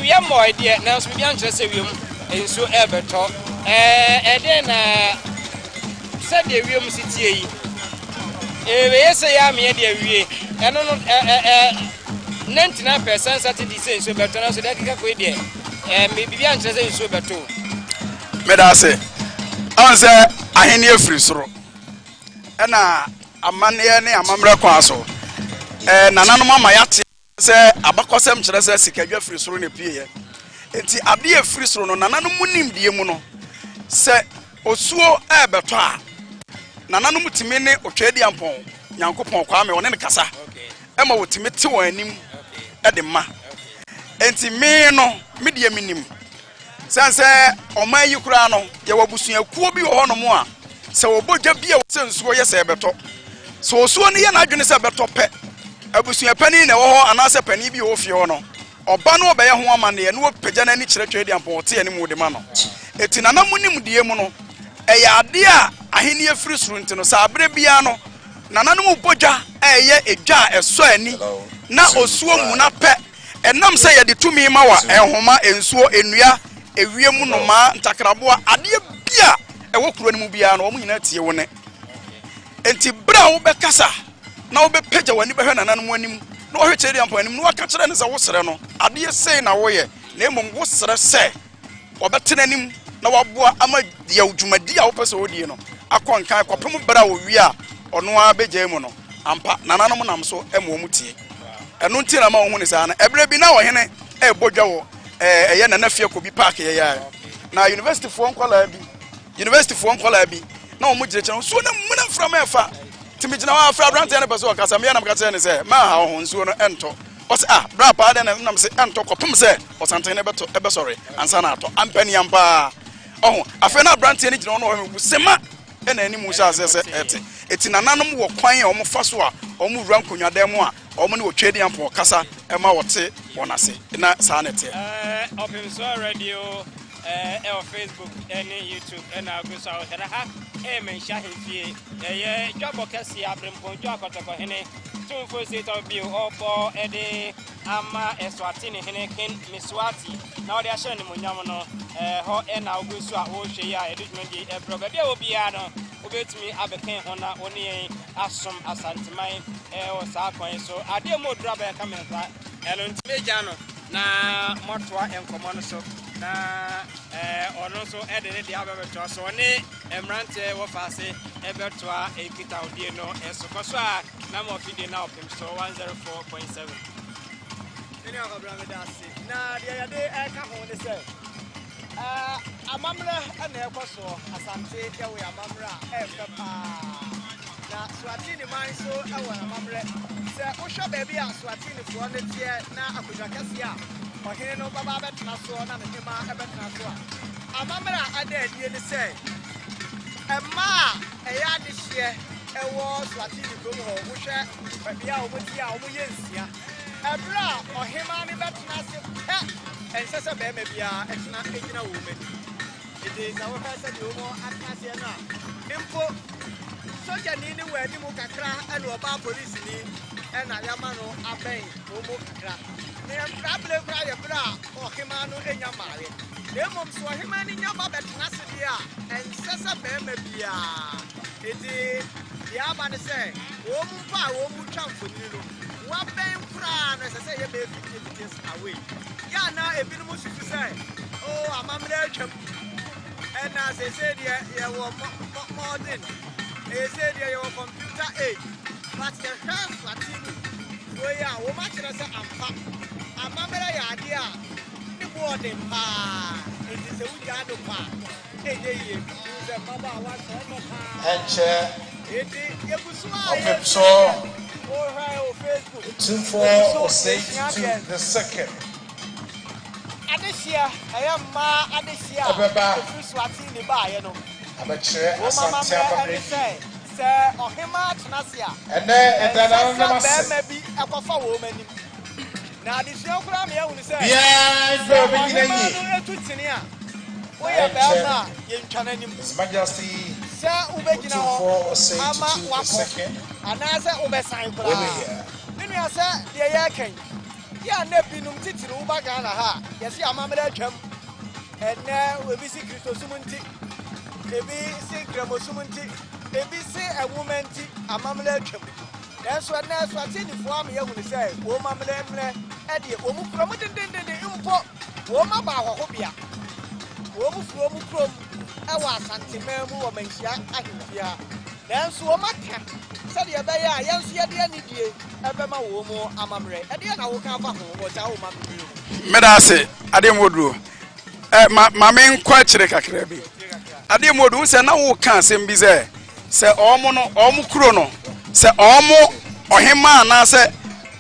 we have more idea now, so we interested in so Everto, and then said the room city. Yes, I am here, and 99% certainty say so better, so that can go there. And maybe I'm just saying so better. Medase, I say, I hear free throw. And a man here, a mamma council. And another mamma yat say, Abacosem Chesa, Sika, free throw in a pier. It's a dear free throw, no, none of Munim, dear Muno. Say, Osuo Eberta. Nanano mutimene otwedi ampon nyankopon kwa me woni ne kasa ema wotimeti wo anim edema enti me no media minim sanse oman yi kura no ye wabusuan kuo bi wo hono mo a se wobodwa bia wo sensuo ye se beto so osuo ne ye na adwene se beto pe abusuan pani na wo ho anase pani bi wo fie ho no oba no obeye ho amane ne wo pagya na ni kire twedi ampon te anim wo de ma no eti nanamunim die mu no eya ade a ahini efiri surunti no sabre bia no nananum bodwa eye edwa eso ani na osuo mu na pe enam se ye de tumi ma wa ehoma ensuo enua ewiemu no ma ntakraboa ade bia ewo kuro ni mu bia no omu nyina tie wo ne enti bra wo be kasa na wo be pagya wani be hwe nananum anim na wo hwe kyeri ampo anim na waka kyere ne se wo sere no ade sei na wo ye na emom wo sere se obetena anim na waboa ama dia udwumadi a wo pese wo die no akonkan kopem bra wo wi a ono a beje mu no ampa nananom nam so emo mu tie eno nti na ma wo hu ne sa na ebre bi na wo hene e bodwa wo eye na nafie ko bi park ye ya na university fo nkola bi na wo mu gire kire so na mu na from efa timi gina wa afra brand ne pese wo kasa me na mkata ne se ma ha ho nsuo no ento o se bra pa de na nam se ento kopem se Asantehene beto ebe sorry ansa na ato ampani ampa oh afena brand ne gina no ho sema ena ani mu sha se eti nananom wo kwan a omo fa so a omo wura nkonwa dan mu a omo ne otwedi ampo kasa ema wote wonase na sa na te opim so radio Facebook and YouTube and I go so ha men shahifie jobo kesi abrempon jo akotoko hene tumfo state of bill opo ede ama Eswatini King Mswati na odi ahye ne munyam no ho na ogo so a wo hwe ya edutment di ebro bia obi ya no obetumi abeken ho na oni asom asanteman o sa kwan so ade mo draba ya kamera elo ntmeja no na motwa enkomo no so na ono so edene di abebeto so ne emrante wo fase ebetoa ekita odie no eso a na mo fide na opim so 104.7 eni akabra me dase na dia ya de ka ho ne se amamra na ekoso asante ewe amamra efepa na Eswatini man so ewe amamra se wo hwa ba bia Eswatini fo ne tie na akodwa kase a ohene no baba betena so na ne ma ebetena so a amamra ada adie ne se ema eya de hye ewo Eswatini ko ho wo hwe bia o moti a o mo yensia ebra ohema mi betena se ensese be me bia etena egina wo mani ede na wo hasa de wo akase na impo soja ni ni wadi mu kakra ene oba police ni ena yama no aben wo mu kakra ne problem bra ye bra ohema no enya mare emom so ohema ni nya ba betena se bia ensese be me bia ede ya ba ne se wo mu pa wo mu twamfoni no wa ben kra no se ye be 50 meters away ya na ebinu mu susu se oh amamre atwam ena se dia ye wo modern se dia ye wo computer age but the first Latino we ya wo ma kire se ampa amamre ya ade a ni boarding pa enti se wuja do pa ye se baba wa so mo pa enche enti ye busua opim so oh Facebook 24 the second Adesia ayama adesia Eswatini ba ye no abekire Asantehene se ohema atnasia ene edana no ma se be bi ekofa wo mani na adesua kura me ehunu se Yeah, His Majesty Mswati II. anase ubesan kura ninu ya se de ye kan ya na binum titiri uba Ghana ha yesi amamre atwam ene obi si Kristo sumunti ebi si gramo sumunti ebi si ewumanti amamre atwam Eso na Eswatini fo am ye hunu se wo mamle mle e de wo mu krom dindindin mpo wo ma ba hoho bia wo mu furo mu krom e wa Asantehene mu wo manhia ahemfia nanso wo maka se de be ya yenso ye de anidie e be ma wo mu amamre e de na wo kan fa ho wo ja wo mamre medase ade moduro ma men kwa kire kakra bi ade moduro se na wo kan asem bi se omu kuro no se omo ohema na se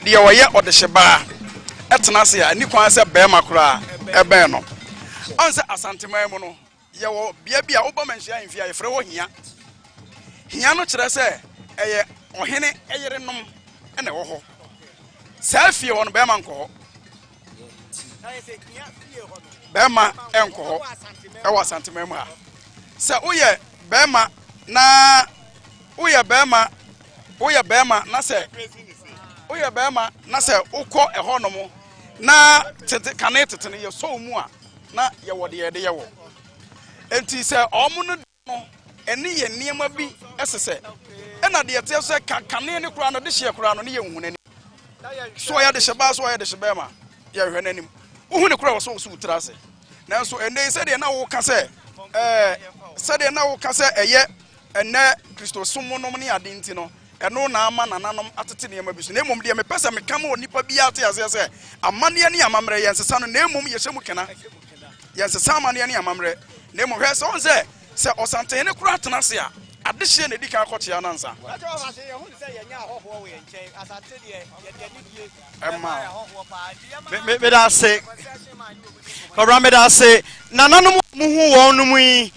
de woye odeheba etena se ya ni kwan se be makura ebe no on se Asantehene mu no ye wo bia wo manhia ahemfia ye frɛ wo hia no kire se eye ohene eyerenom ene wo ho sa fie ho no be ma nko ho be ma enko ho e wo Asantehene mu ha se uye be ma na uye bema na se ukọ ehonomo na tete kane tete ne so mu a na ye wode ye de ye wo enti se omo no eni ye niema bi esese ena de yete se kane ne kura no de hye kura no ne ye hunani so ya de hyeba so ya de hyeba ye hwe nanim uhu ne kura wo so utrase nanso ene se de na wo ka se eye ene Kristo sumonom ne ade nti no eno na ama nananom atete ne ma bisu na emom de me pesa me kam onipa bi ate ase se amane ne amamre yensesa no na emom ye hyemu kena yensesa amane ne amamre na emom hwe se on se Asantehene kura atena se a ade hye na dika akọchia na nsa me da se kobra me da se nananom mu hu won mu yi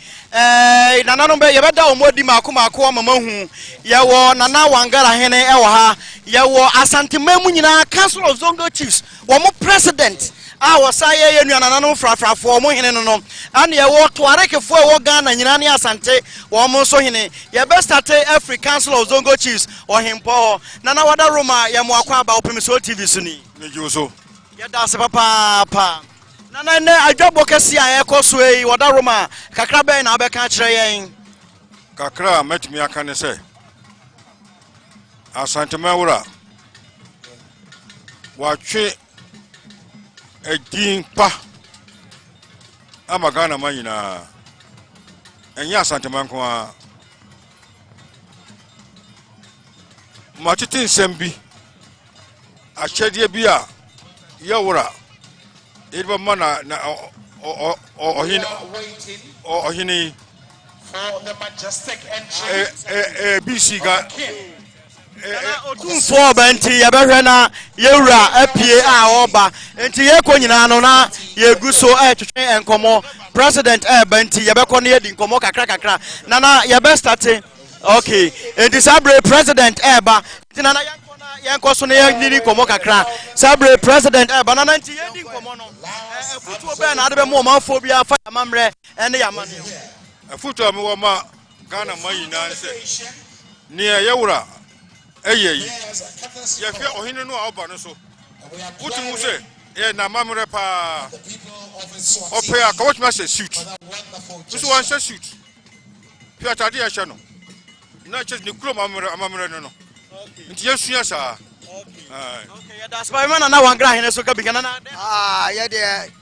nananom be yebeda omodi mako mama hu yewo nana wangara hene ewo ha yewo Asantehene mu nyina Council of Zongo Chiefs wo mo president a wosaye ye nua nananom frafrafo mo hene no an yewo toarekefo ewo Ghana nyina ne Asante wo mo so hene ye be start every Council of Zongo Chiefs o hempo nana wada Roma ye mo akwa ba opemiso TV suni meju so ye da se papa nana ne adwabo kese a ekoso yi wada Roma kakra ben na abeka kire yen kakra metimi aka ne se Asantehene wura watwe edin pa amagana manyina enya Asantehene ko a matete nsɛm akyɛdeɛ bi a yɛwura edba mana na ohini for the majestic entry BC ga otumfo banti ye behwe na yewura apie a oba enti ye ko nyina no na ye guso twetwe enkomo president banti ye be ko na ye di enkomo kakra na ye be start okay enti sabre president ba enti na yanko so na ye ni enkomo kakra sabre president ba na enti ye di enkomo no futu be na ade be mo manfo bia fa amamre ene yamane futu amwo ma Ghana mayina se ne yewura eyeyi ye fe ohine no oba no so wutu se e na mamre pa ope aka what ma say suit so one say suit fi atade ya hye no na che ne kuro mamre no nti yesua sa okay ya das ba na wangra hene so ka bigana na ye de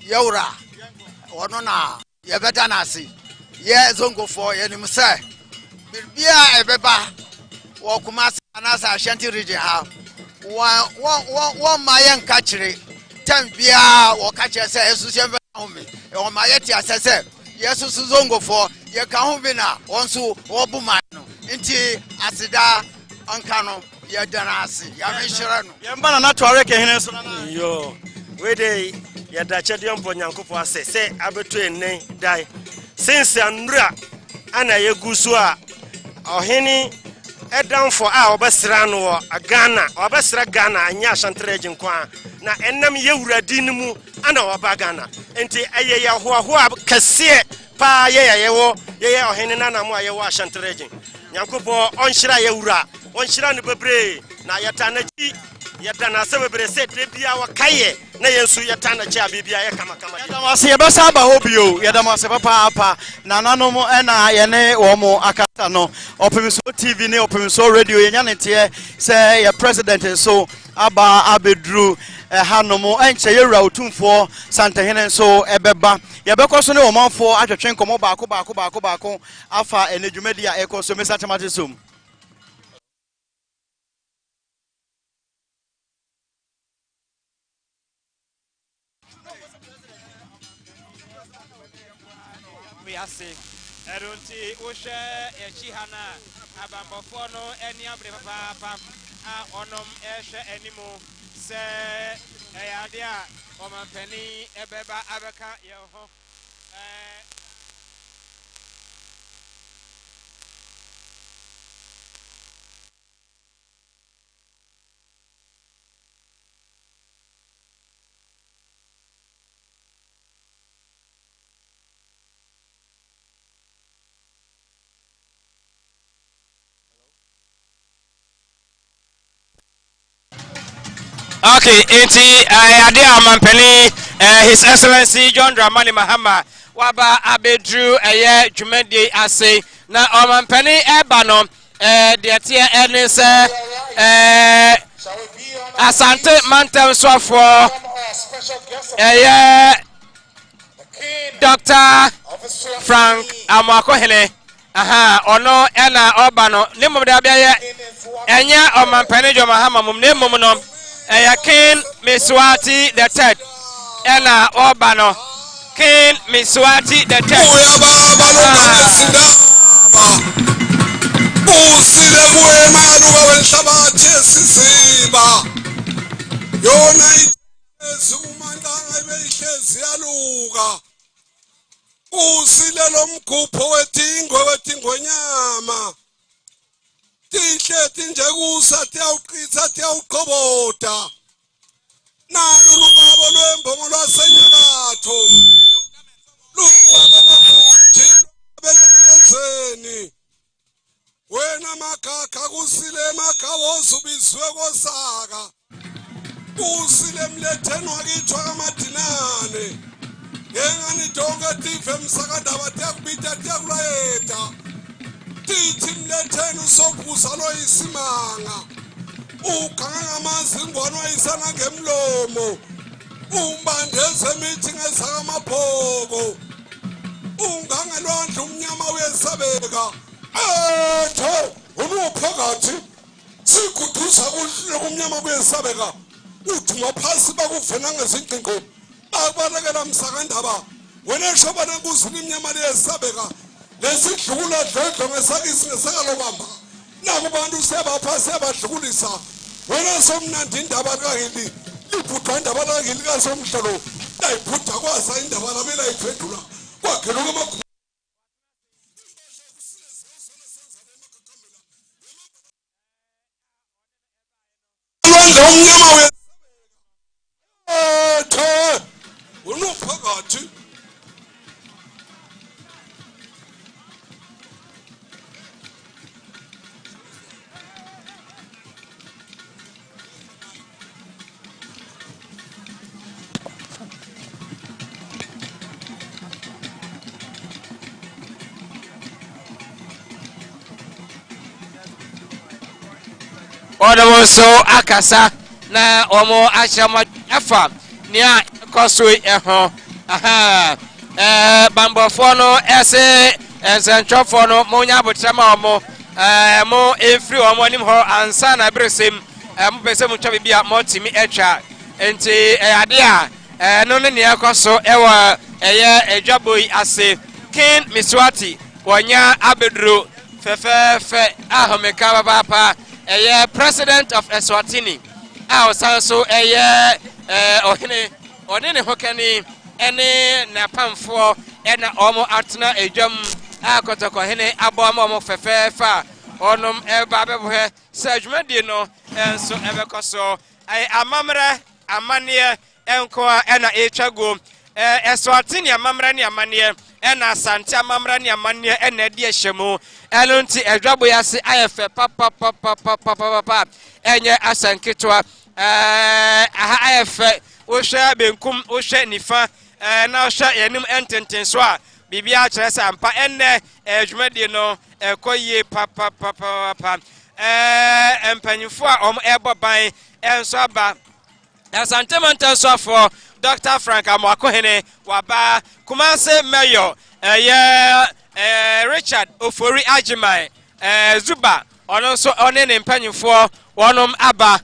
yewura ono na ye beta na asi ye zongo for ye nim say bia ebeba wo kuma anasa Ashanti region ha one ma yen ka kire tem bia wo ka kire say esu se be ho me e wo ma ye ti asese yesu su zongo for ye ka ho bi na wonso wo bu ma no nti asida anka no ye dana ase ya me hire no ye mba na toare ke hene so na yo we dey ye da chede mpo nyankofo ase se abeto enen dai since anura ana ye guso a ohini down for our best run or a Ghana or best Ghana and Ashanti region kwa na enam yewura dinimu ana wabagana enti ayeya ho kase pa yewo ohene na mo ayewo Ashanti region nyankopo onhira yewura onhira ne bebre na yatanachi yatana sebebre se debia wakaye na yensu yatana cha bibia ye kama yadamase yebesa ba hobio yadamase papa na nanom na yene wo mo akata no Opemiso TV ne Opemiso radio yenya nete se ye president so aba abedru hanom enche yewura otumfo Asantehene so ebeba yebekọ ne wo manfo atwetwen komo baako afa enedwumadi a ekoso mesa temate som ase erunti ushe echihana abambofo no eni abre papa a onom ehwe enimo se eyade a omanpani ebeba abeka yeho Okay, enti ade amampani His Excellency John Dramani Mahama waba abedru dwumadi ase na amampani eba no de tie ene se Asante Mantem Swafo Dr. Frank Amakohene ono ena oba no ne mum da bia ye enya amampani Jo Mahama mum ne mum no King Mswati III ena obano King Mswati III Usile mwema luga wenhlabathi esisiba yona izumandanga beyihlezi yaluka usile lomkhupho wetingonyama tihle nje kusathi awuqitha awuqobota nalo lubabo lwembongo lwasenyakatho lubabelenzeni wena makaka kusile makawoza ubizwe kosaka kusile mletheni wakithwa kamadinane ngengani donke tive msakandaba tiyakubita tiyakulayeta tithi mletheni usophuza loyisimanga ukhanga amazingwane wayisana ngemlomo umbandeze mithi ngesaka maphoko ungangelwandle umnyama uyesabeka etho unuphakathi sikuduza kumnyama kuyesabeka uthuma phasi bakuvena ngezingqinqo babalekela msakandaba wena shobana kuzini imnyama liyesabeka lesidlula dledlo ngesakisi ngesakalobamba nakubantu sebapha sebadlukulisa wena somnandi indaba kahili liphutha indaba kahili kasomhlolo layiphutha kwaza indaba labela iphendula kwageluka amakhulu umnyama wethe unuphakathi so akasa na omo achama afa nia koso eho bambofo no ese ensentrofo no monya botrama omo mo efri omo nim ho ansa na bresem mo pese mo twa bibia mo timi etwa enti ade a no ne nia koso ewo edwaboi ase King Mswati wonya abedro fefe ahomeka papa president of Eswatini so ohene hokani ene na pamfo ena omo atna ejam akotoko hene abomo omo fefefa onom eba bebohe se dwumadi no enso ebekọ so amamre amane enko ena etwago Eswatini amamre ne amane ena Asante amamre ne amane ena di ehyemu elonti edwabo yase ayefe papa enye asanketwa aha ayefe wohwe benkum wohwe nifa na wohwe yenim ententen so a bibia kyerɛ sɛ ampa enne dwumadi no ekoye papa empanyifo a ebo ban enso aba Asantehene so for Dr. Frank Amoakohene waba Kumase Mayor Richard Ofori Ajimai Zuba ono so one ne mpanyifo wonom aba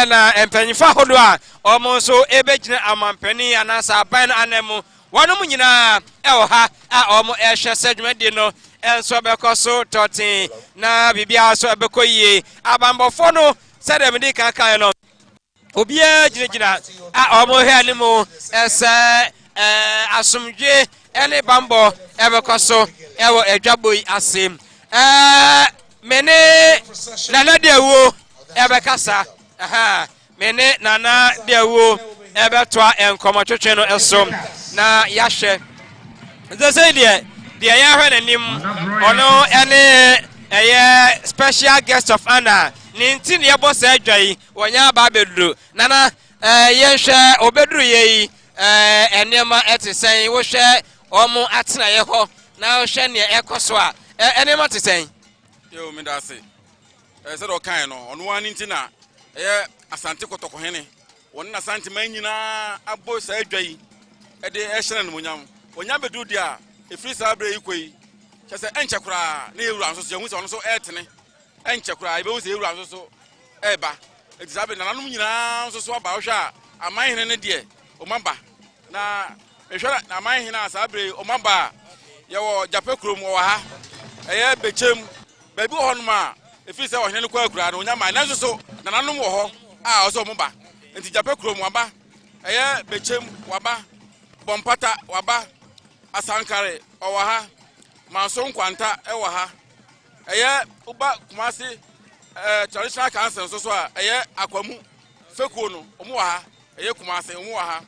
na mpanyifo hodo a omo so ebegyina amampani anasa aban anemu wonom nyina ewo ha a omo ehwe sedwumadi no enso bekoso totin na bibia so bekoyie abambofo no sedemdi kankan no obia ginagina a omo he animu ese asumdwe ene bambo ebekoso ewo edwaboi asem mene nana dewo ebekasa mene nana dewo ebetwa enkomotwetwe no eso na yahwe nze de ya hwe nanim ono ene special guest of honor ninti ne yebo sa adwai wonya ba beduru nana yenhwe obeduru yei enema etesen wo hwe omo atena ye ho na wo hwe ne ekoso a enema tesen yo me da se se do kan no ono wa ninti na Asante Kotokohene wonna Asante man nyina abo sa adwai de ehye no munyam wonya beduru dia efiri sa abre yikoi kyese enche kura na ewura nso so yehu se ono so etene enche kura ibe wo se ewura nso so eba etisabe nananom nyina nso so aba wo hwa amanhene ne de omamba na ehwara na amanhene asabre omamba ye wo Jape krom wo ha eye bechem baby wo honom a efiri se ohene ne kwa kura na onya ma na nso so nananom wo ho a oso omba enti Jape krom waba eye bechem waba bompata waba asankare owaha manso nkwanta ewaha eye uba Kumasi traditional council so a eye akwamu fekuo no omuwaha eye Kumasi omuwaha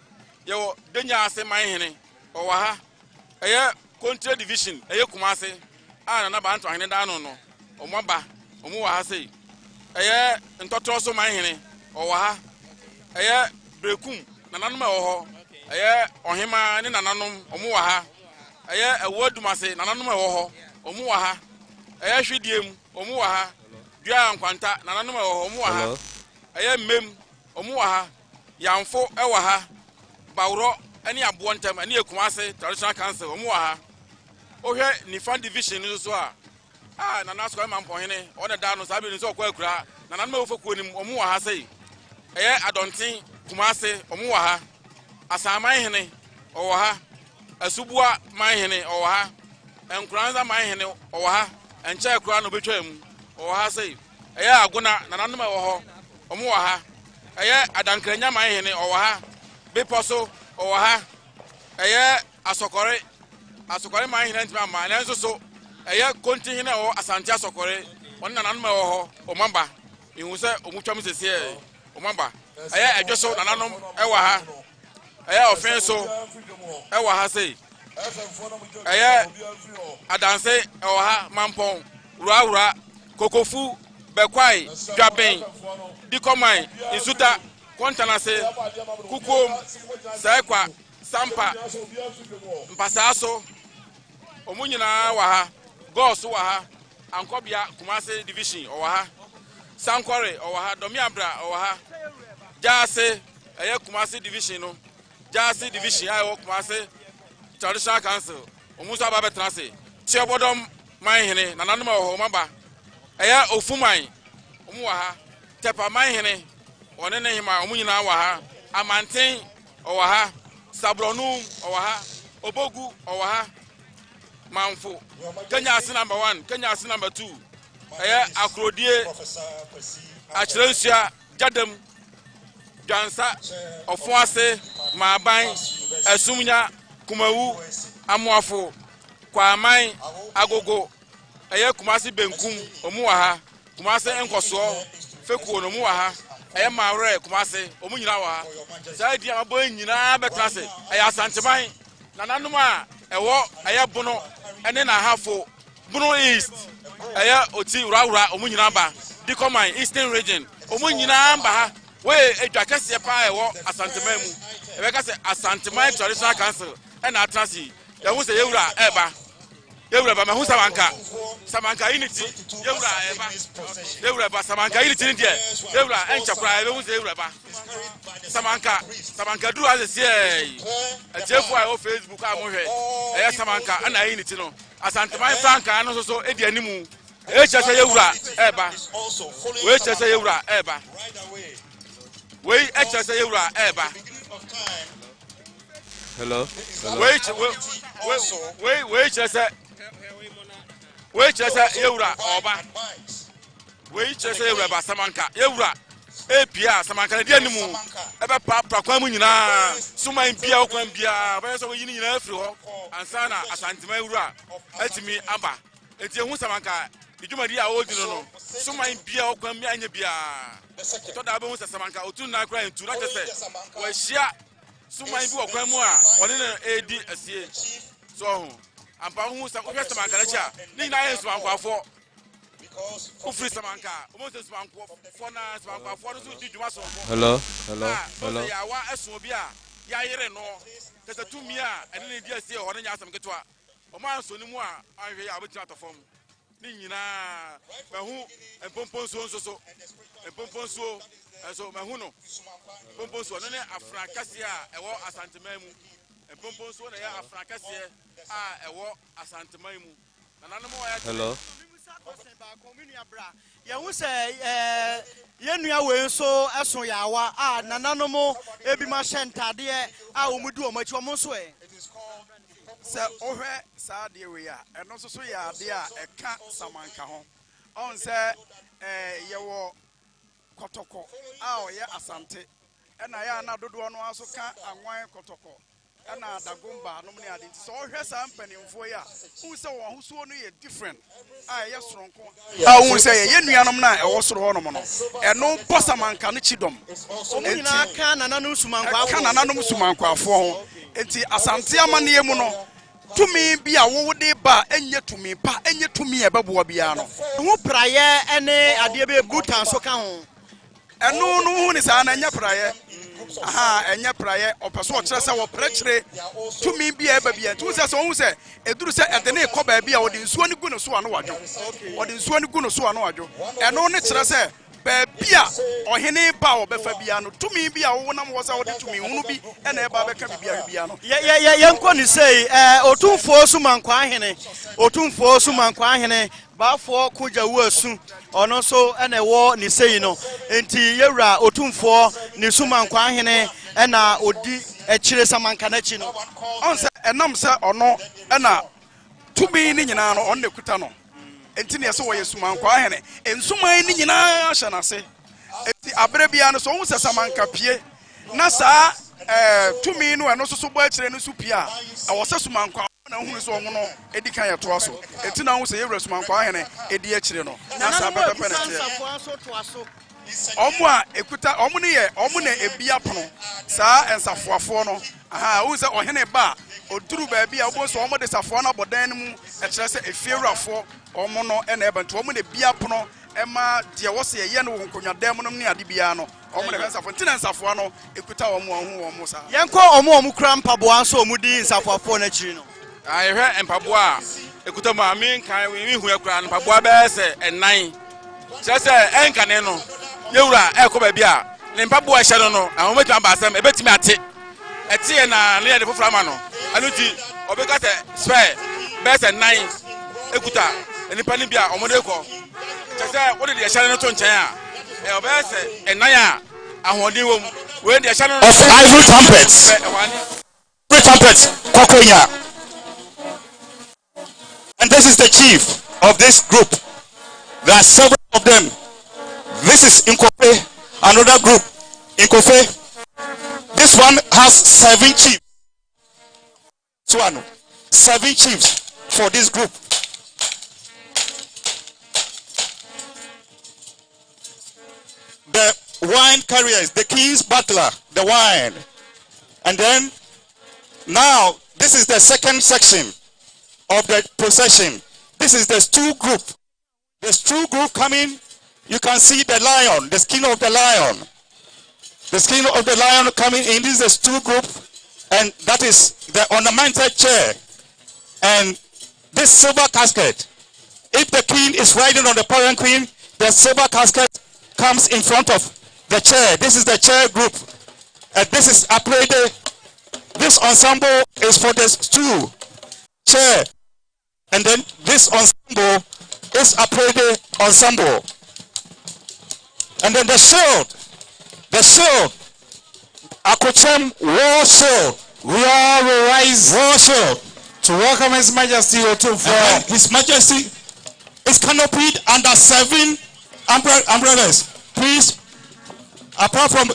ye denya ase manhene owaha eye country division eye Kumasi ana na ba anto ahene da no no omaba omuwaha sei eye ntotoro so manhene owaha eye brekum nananom ewo eye ohima ne nananom omuwaha eye ewodumase nananom ewo ho omuwaha eye hwediem omuwaha dua nkwanta nananom ewo ho omuwaha eye mem omuwaha yamfo ewaha bawro ani abo ntem ani Kumasi traditional council omuwaha ohwe nifa division so a nana so ma mpohene ona da no sabe ni so kwa akura nananom ewo fokuo nim omuwaha sei eye adonten Kumasi omuwaha asamanhene owaha asubua manhene owaha enkuranza manhene owaha enche akura no betwam owaha sei eye aguna nananom ewo ho omuwaha eye adankranya manhene owaha beposo owaha eye asokore manhene ntima ma na nso so eye kontihene o Asante asokore onna nananom ewo ho omamba ihu se omutwam sese omamba eye adwoso nananom ewaha eye ofenso ewaha sei eye adanse ewaha mampon ruawura kokofu bekwai dwaben dikoman isuta kontanase kukom saikwa sampa mpasaso omunyina waha gos waha ankobia Kumasi division owaha sankore owaha domiabra owaha jase eye Kumasi division no jase division ayo Kumasi traditional council omuso ababe transe tiobodom manhene nananom oho maba eye ofuman omuwaha tepa manhene one ne hima omunyina waha amanten owaha sabronu owaha obogu owaha manfo Kenya ase number 1 Kenya ase number 2 eye akrodie akyerensua jadam Jansa ofuase maban esumnya kumawu amuafo kwaman agogo ɛyɛ kumasi benkum omu wa ha kumasi enkoso feku no mu wa ha ɛyɛ mawre kumasi omu nyina wa ha saa di amabo nyina betra se ɛyɛ asanteman nananom a ɛwɔ ɛyɛ bono ɛne na hafo bono east ɛyɛ oti urawura omu nyina ba di command eastern region omu nyina ba ha we edwa kese pa ɛwɔ asanteman mu ɛbɛka se asanteman traditional council ɛna atrasi yɛhu sɛ yɛwura ɛba yewura ba mahu samanka unity yewura eba yewura ba samanka unity ni die yewura enchakura ebe hu se yewura ba samanka duru azese ejefo a o Facebook a mo hwe eya samanka ana unity no asanteman franka no so edi animu eche se yewura eba we eche se yewura eba we eche se yewura eba hello we eche se we chese yewura oba we chese yewura ba samanka yewura epia samanka de animu ebe pa kwa mu nyina suman bia okwan bia ba so yini nyina afiri ho ansa na asantema yewura atimi aba enti ehu samanka idwumadi a odi no suman bia okwan mi anya bia to da ba hu samanka otu na kra entu na chese wa hia suman bi okwan mu a one na edi asie so ho ampa hu sa ohwe samanka lecha ni na yesu ankwafo ufri samanka o se samankwafo na samankwafo no so di dwuma so hello ya wa esu obi a ya yire no tese tumi a ene ne di asie ho ne nya asam ketwa o ma so ni mu a anhwe ya abetina atofom ni nyina mahu empomponso so empomponso so mahu no empomponso no ne afra kase a ewo asanteman mu empomponso na ya afra kase a ewo asanteman mu nanano mo ya hello yehu se yenua we so eso yawa a nanano mo ebi ma hyentade a omudu omachi omo so se ohwe saa de we ya eno so ya de a eka samanka ho on se yewo kotoko a oye asante ena ya na dodo no aso ka anwan kotoko ena dagomba no ne ade so ohwe saa mpanimfo ya hu se wo husuo no ye different a ye soronko a hu se ye nuanom na ewo soro ho no mo no eno posamanka no chidom omuna aka nananum sumankwafo ho enti asante amane mu no tumi bia wo de ba enye tumi pa enye tumi e beboa bia no hu praye ene ade be butan so ka ho eno no hu ni sa na enye praye aha enye praye opeso o kire se wo prekire tumi bia e ba bia tu se so hu se eduru se ede ne ko ba bia wo de nsuo ni gu no so ano wadwo wo de nsuo ni gu no so ano wadwo eno ne kire se bia ohene ba obefa bia no tumi bia wo nam wo sa wo de tumi hunu bi ena e ba beka bia no yenko ni sei otumfo sumankwa ahene baafo kuja wuasu ono so ena wo ni sei no enti yewura otumfo ni sumankwa ahene ena odi ekire samanka na chi no onse enam se ono ena tumi ni nyina no on ne kuta no enti ne so wo yesumankwa ahene ensuman ni nyina hye na se enti abre bia no so wo se samanka pie na saa tumi no eno so bo akire no su pie a wo se sumankwa na hunu so wo no edi kan ye to so enti na wo se yewura sumankwa ahene edi akire no na saa pepe na tie omu a ekuta omu ne ye omu na ebia pono saa ensafoafo no aha wo se ohene ba oduru ba bia wo so omu de safo na bodan mu e kire se efiewurafo omo no ena ebantu omo ne bia pono ema de wo se ye no nkonwadam no ne ade bia no omo ne nsafo ntina nsafo no ekuta omo hu omo sa yenko omo kura mpaboa so omo di nsafo na chiri no ahwe mpaboa ekuta mu amin kan wi hu ekura mpaboa be se enan se enkane no yewura ekoba bia ne mpaboa hye no ahometwa basam ebetimi ate etie na ne de fofra ma no anuti obeka se spare be se nan ekuta enipa ni bia omode ko chese wode de hye no to nchen a obeka se enan a ahodi wom we de hye no ivory trumpets kokonya. And this is the chief of this group. There are several of them. This is Inkofe, another group. Inkofe. This one has 7 chiefs. 7 chiefs for this group. the wine carriers, the king's butler, the wine. And then now this is the second section of the procession. This is the stool group. The stool group coming, you can see the lion, the skin of the lion. The skin of the lion coming in. This is the stool group, and that is the ornamented chair. And this silver casket, if the king is riding on the palanquin, the silver casket comes in front of the chair. This is the chair group. And this is upgraded. This ensemble is for the stool, chair. And then this ensemble is upgraded ensemble. And then the shield, Akochem war shield, war shield, to welcome His Majesty Otumfuo. His Majesty is canopied under 7 umbrellas. Please, apart from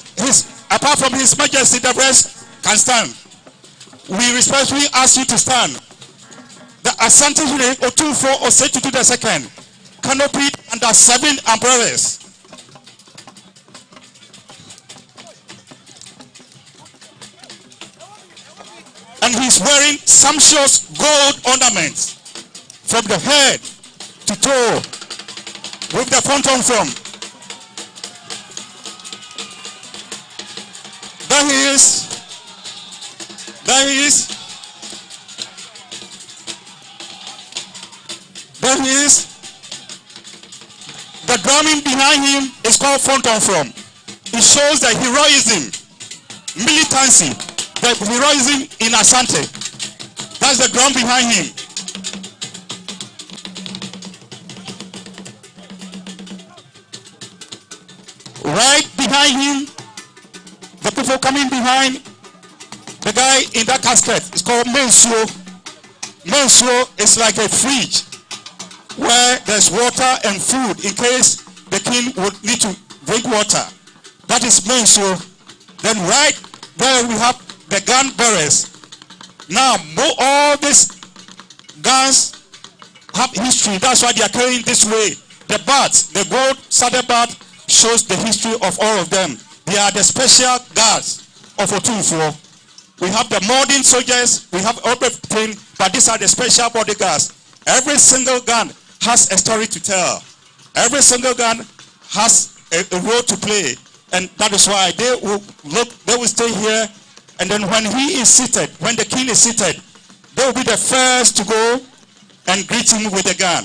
His Majesty, the rest can stand. We respectfully ask you to stand. The Asantehene Otumfuo Osei the second, canopied under 7 umbrellas. And he's wearing sumptuous gold ornaments from the head to toe with the phantom from. There he is. There he is. There he is. The drumming behind him is called phantom from. It shows the heroism, militancy, the heroism in Asante. That's the drum behind him. Right behind him, the people coming behind, the guy in that casket is called Mensuo. Mensuo is like a fridge where there's water and food in case the king would need to drink water. That is Mensuo. Then right there we have the gun bearers. Now, all these guns have history. That's why they are carrying this way. The bats, the gold saddle bat shows the history of all of them. They are the special guards of Otumfuo. We have the modern soldiers, we have everything, but these are the special bodyguards. Every single gun has a story to tell. Every single gun has a role to play. And that is why they will stay here. And then when he is seated, when the king is seated, they will be the first to go and greet him with a gun.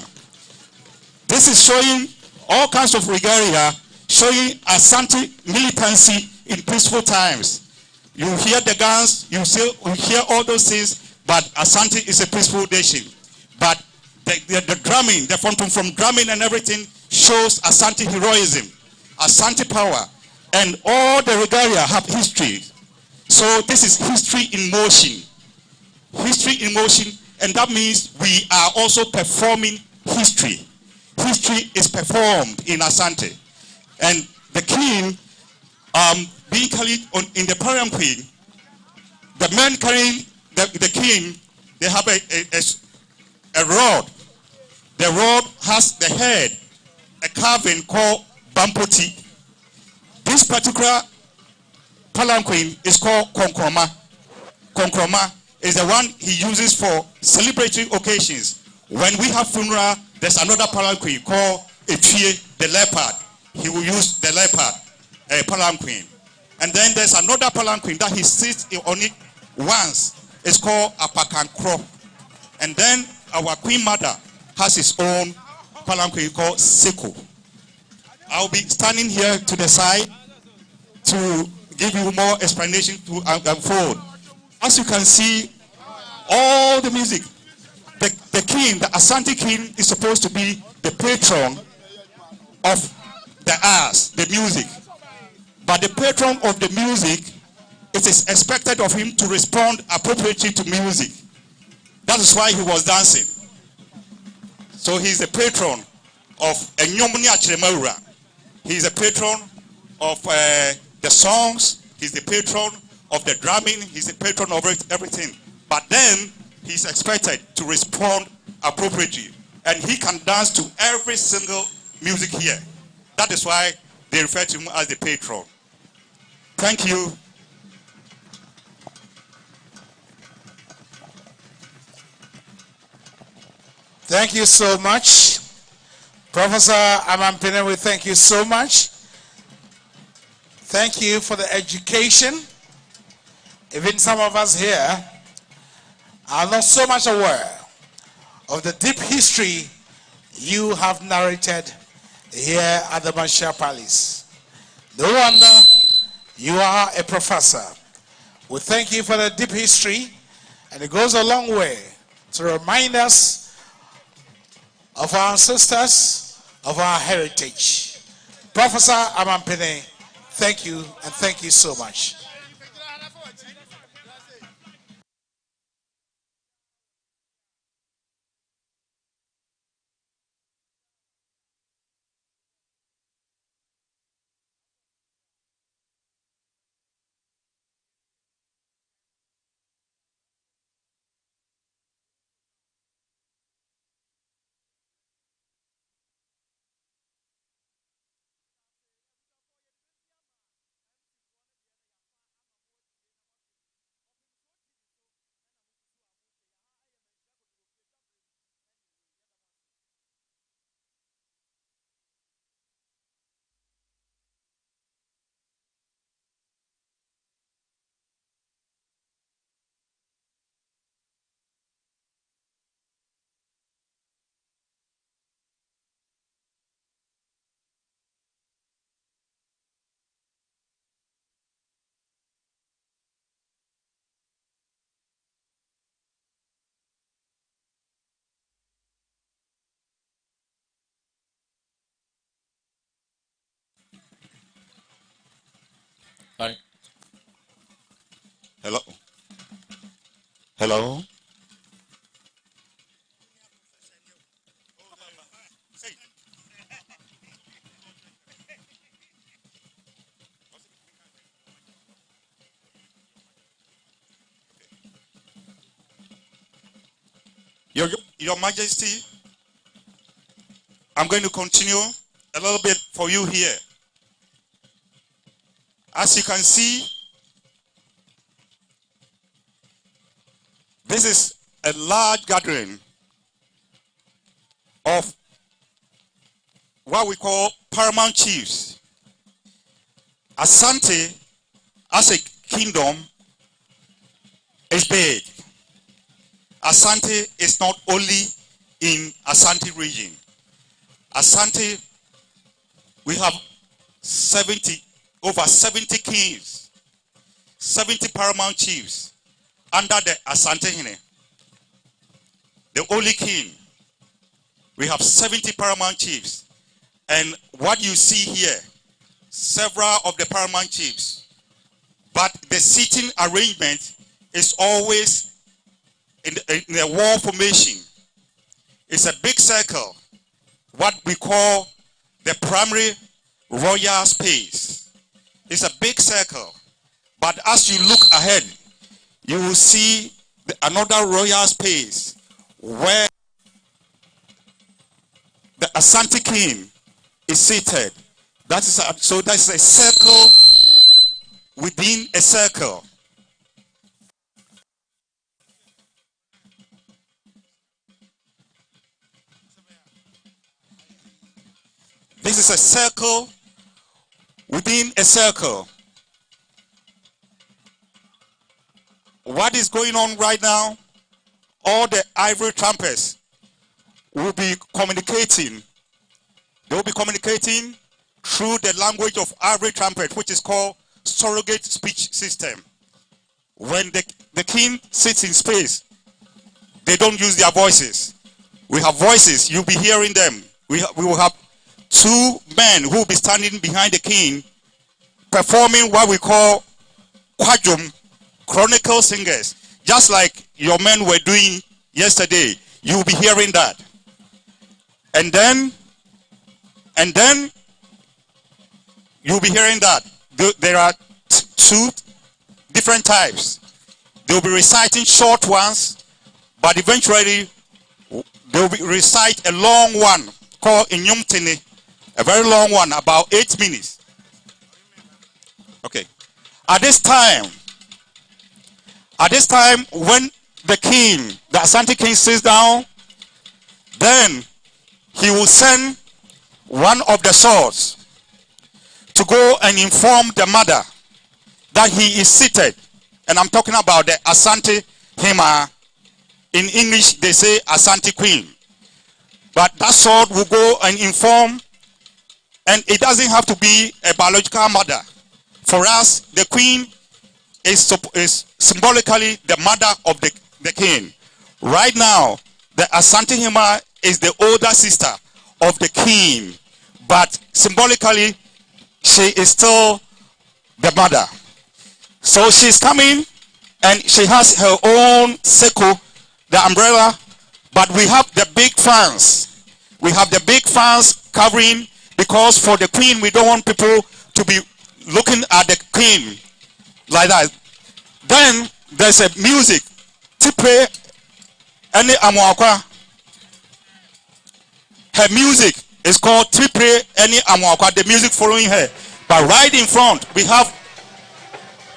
This is showing all kinds of regalia, showing Asante militancy in peaceful times. You hear the guns, you hear all those things, but Asante is a peaceful nation. But the drumming, the phantom from drumming and everything shows Asante heroism, Asante power, and all the regalia have history. So this is history in motion. History in motion, and that means we are also performing history. History is performed in Asante. And the king, being carried in the palanquin, the men carrying the king, they have a rod. The rod has the head, a carving called Bampoti. This particular palanquin is called Konkroma. Konkroma is the one he uses for celebratory occasions. When we have funeral, there's another palanquin called Etrie, the leopard. He will use the leopard palanquin. And then there's another palanquin that he sits on it once. It's called Apakankro. And then our queen mother has his own palanquin called Seko. I'll be standing here to the side to give you more explanation to unfold. As you can see, all the music, the king, the Asante king, is supposed to be the patron of the arts, the music. But the patron of the music, it is expected of him to respond appropriately to music. That is why he was dancing. So he's the patron of Enyomuni Achiremaura. He's a patron of the songs. He's the patron of the drumming. He's the patron of everything. But then he's expected to respond appropriately. And he can dance to every single music here. That is why they refer to him as the patron. Thank you. Thank you so much. Professor Amampene, we thank you so much. Thank you for the education. Even some of us here are not so much aware of the deep history you have narrated here at the Masha Palace. No wonder you are a professor. We thank you for the deep history, and it goes a long way to remind us of our ancestors, of our heritage. Professor Amampene, thank you, and thank you so much. Hi. Hello. Hello. Your Majesty, I'm going to continue a little bit for you here. As you can see, this is a large gathering of what we call paramount chiefs. Asante, as a kingdom, is big. Asante is not only in Asante region. Asante, we have over 70 kings, 70 paramount chiefs under the Asantehene, the only king. We have 70 paramount chiefs. And what you see here, several of the paramount chiefs, but the seating arrangement is always in a wall formation. It's a big circle, what we call the primary royal space. It's a big circle, but as you look ahead, you will see another royal space where the Asante king is seated. That's a circle within a circle. This is a circle within a circle. What is going on right now? All the ivory trumpets will be communicating. They will be communicating through the language of ivory trumpet, which is called surrogate speech system. When the king sits in space, they don't use their voices. We have voices. You'll be hearing them. We will have two men who will be standing behind the king performing what we call quadrum, chronicle singers, just like your men were doing yesterday. You will be hearing that. And then you'll be hearing that there are two different types. They'll be reciting short ones, but eventually they'll recite a long one called Inyumtini, a very long one, about 8 minutes. At this time, when the king, the Asante king, sits down, then he will send one of the swords to go and inform the mother that he is seated. And I'm talking about the Asantehene. In English, they say Asante queen. But that sword will go and inform, and it doesn't have to be a biological mother. For us, the queen is symbolically the mother of the king. Right now, the Asantehene is the older sister of the king, but symbolically, she is still the mother. So she's coming, and she has her own seko, the umbrella, but we have the big fans. We have the big fans covering, because for the queen, we don't want people to be looking at the queen like that. Then there's a music. Tipe any amwakwa. Her music is called Tipe any amwakwa. The music following her. But right in front, we have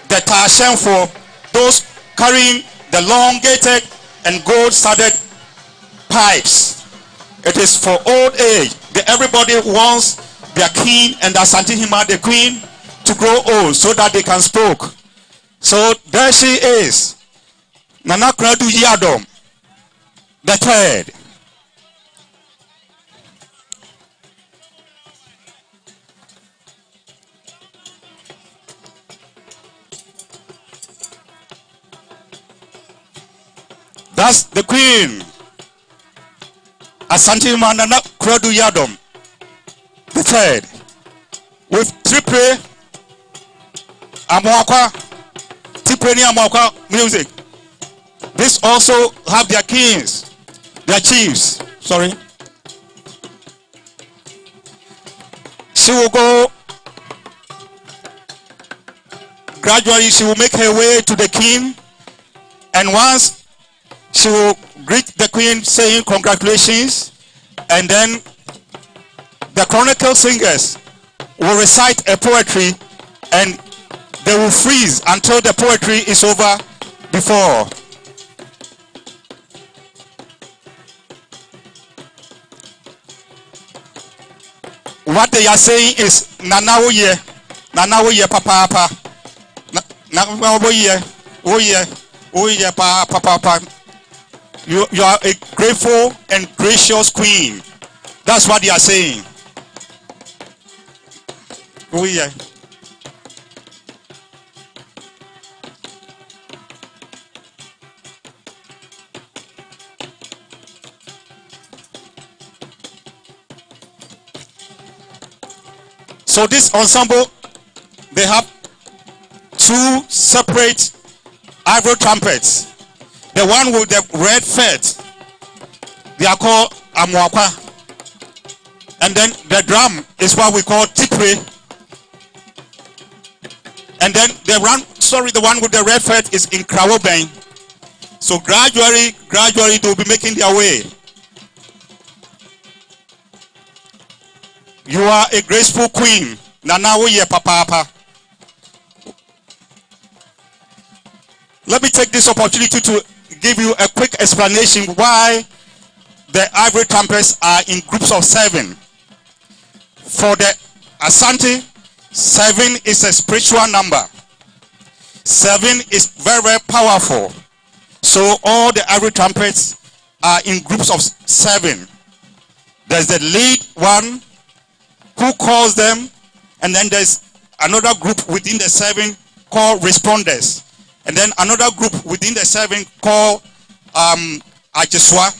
the tashen for those carrying the elongated and gold-studded pipes. It is for old age. Everybody wants their king and the Asantehene, the queen, to grow old so that they can speak. So there she is, Nana Kradu Yadom the third. That's the queen, Asantehene Nana Kradu Yadom the third, with triple amwakwa, tipeni amwakwa music. This also have their kings, their chiefs. Sorry. She will go gradually. She will make her way to the king, and once she will greet the queen, saying congratulations, and then the chronicle singers will recite a poetry, and they will freeze until the poetry is over before. What they are saying is Nanawoye, Nanawoye papa, Nanawoye, Oye papa. You are a grateful and gracious queen. That's what they are saying. Oye. So this ensemble, they have two separate ivory trumpets. The one with the red feet, they are called amwakwa. And then the drum is what we call tipre. And then the one with the red feet is in Krawoben. So gradually they will be making their way. You are a graceful queen. Nanawoye papa. Let me take this opportunity to give you a quick explanation why the ivory trumpets are in groups of 7. For the Asante, 7 is a spiritual number. 7 is very, very powerful. So all the ivory trumpets are in groups of 7. There's the lead one who calls them, and then there's another group within the 7 called responders, and then another group within the 7 called Ajeswa,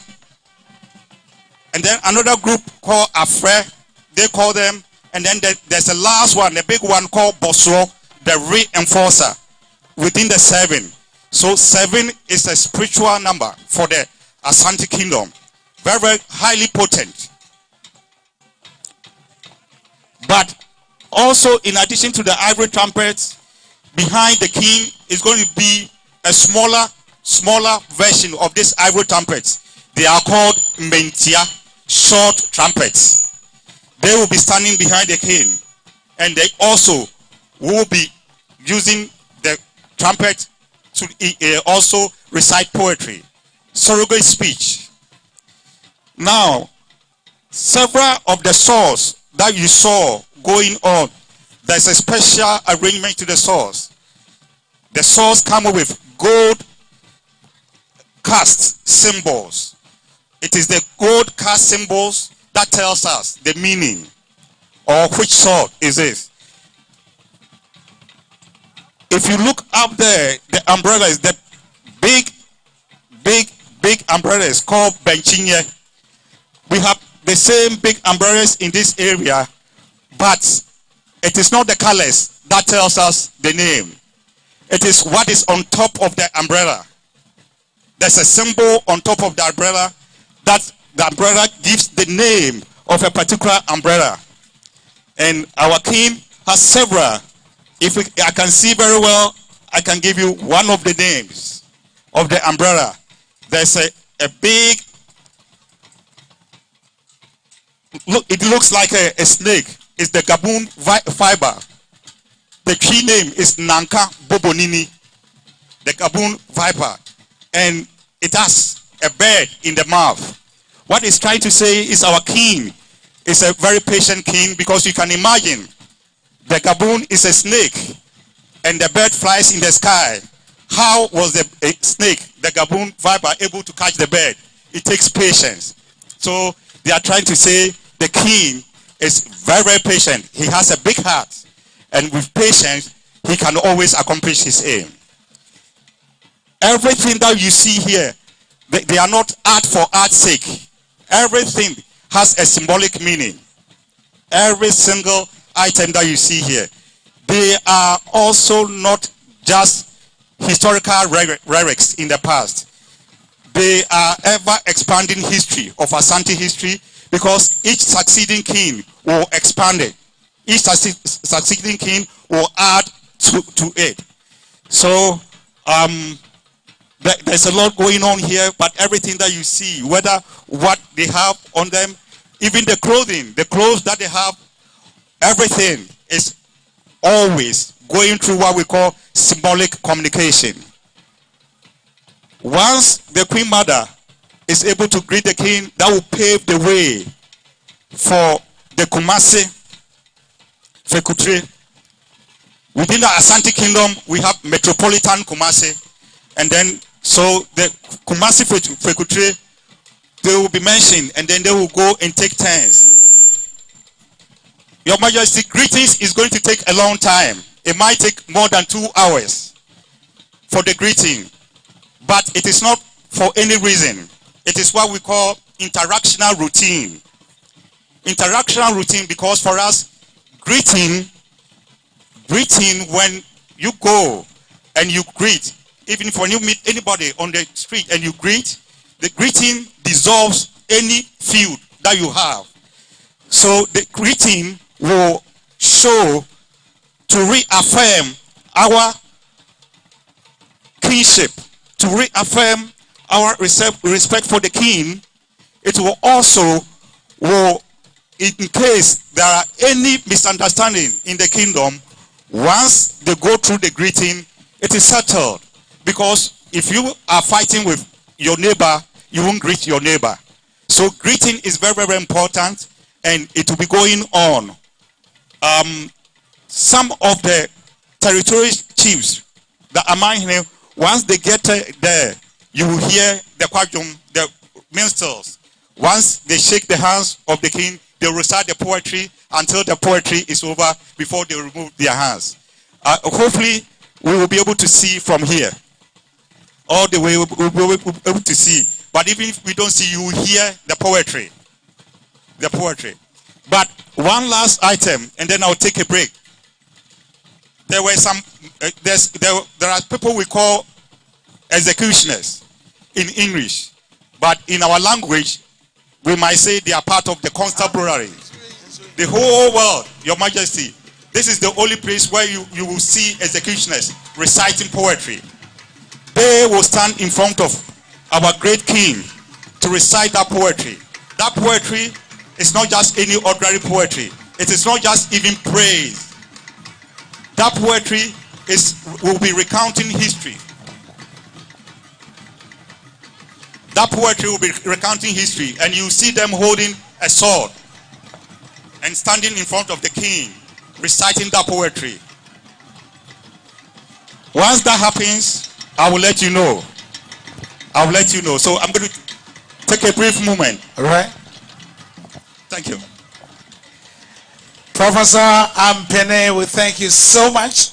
and then another group called Afre, they call them, and then there's the last one, the big one called Bosro, the reinforcer within the 7. So 7 is a spiritual number for the Asante Kingdom. Very, very highly potent. But also, in addition to the ivory trumpets, behind the king is going to be a smaller version of this ivory trumpets. They are called mentia, short trumpets. They will be standing behind the king, and they also will be using trumpet to also recite poetry, surrogate speech. Now, several of the saws that you saw going on, there's a special arrangement to the saws. The saws come with gold cast symbols. It is the gold cast symbols that tells us the meaning or which sword is it. If you look up there, the umbrellas, the big umbrellas called benchinye. We have the same big umbrellas in this area, but it is not the colors that tells us the name. It is what is on top of the umbrella. There's a symbol on top of the umbrella that the umbrella gives the name of a particular umbrella. And our king has several. If I can see very well, I can give you one of the names of the umbrella. There's a big, look, it looks like a snake. It's the gaboon fiber. The tree name is Nanka Bobonini, the gaboon viper. And it has a bird in the mouth. What it's trying to say is our king is a very patient king, because you can imagine the gaboon is a snake and the bird flies in the sky. How was the snake, the gaboon viper, able to catch the bird? It takes patience. So they are trying to say the king is very, very patient. He has a big heart, and with patience, he can always accomplish his aim. Everything that you see here, they are not art for art's sake. Everything has a symbolic meaning. Every single item that you see here, they are also not just historical relics in the past. They are ever expanding history of Asante history, because each succeeding king will expand it. Each succeeding king will add to it. So there's a lot going on here, but everything that you see, whether what they have on them, even the clothing, the clothes that they have, everything is always going through what we call symbolic communication. Once the Queen Mother is able to greet the king, that will pave the way for the Kumasi Fekutre. Within the Asante Kingdom, we have Metropolitan Kumasi, and then so the Kumasi Fekutre, they will be mentioned, and then they will go and take turns. Your Majesty, greetings is going to take a long time. It might take more than 2 hours for the greeting, but it is not for any reason. It is what we call interactional routine. Interactional routine, because for us, greeting when you go and you greet, even if when you meet anybody on the street and you greet, the greeting dissolves any feud that you have. So the greeting will show to reaffirm our kingship, to reaffirm our respect for the king. It will also, in case there are any misunderstanding in the kingdom, once they go through the greeting, it is settled. Because if you are fighting with your neighbor, you won't greet your neighbor. So greeting is very, very important, and it will be going on. Some of the territory chiefs, the Amahine, once they get there, you will hear the kwajum, the minstrels. Once they shake the hands of the king, they recite the poetry until the poetry is over before they remove their hands. Hopefully, we will be able to see from here. All the way, we'll be able to see. But even if we don't see, you will hear the poetry. The poetry. But one last item, and then I'll take a break. There were some, there are people we call executioners in English. But in our language, we might say they are part of the constabulary. The whole world, Your Majesty, this is the only place where you will see executioners reciting poetry. They will stand in front of our great king to recite that poetry. That poetry is not just any ordinary poetry. It is not just even praise. That poetry will be recounting history. That poetry will be recounting history, and you see them holding a sword and standing in front of the king, reciting that poetry. Once that happens, I will let you know. I will let you know. So I'm going to take a brief moment. All right. Thank you. Professor Ampene, we thank you so much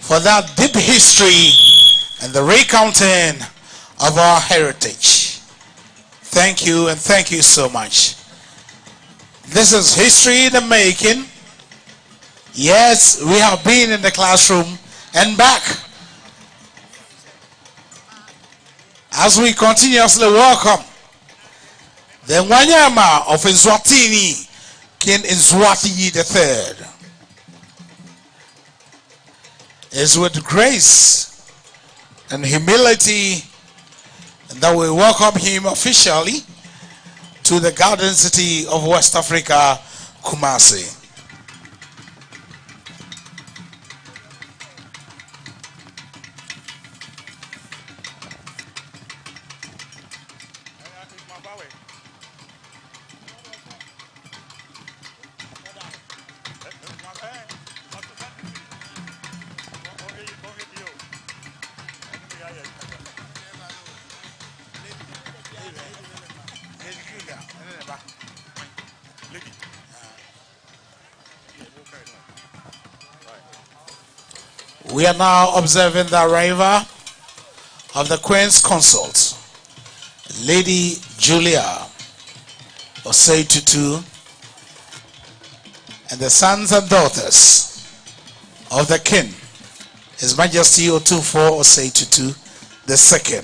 for that deep history and the recounting of our heritage. Thank you, and thank you so much. This is history in the making. Yes, we have been in the classroom and back as we continuously welcome the Wanyama of Eswatini King Mswati III. It's with grace and humility that we welcome him officially to the garden city of West Africa, Kumasi. We are now observing the arrival of the Queen's Consort, Lady Julia Osei Tutu, and the sons and daughters of the King, His Majesty Otufo Osei Tutu II.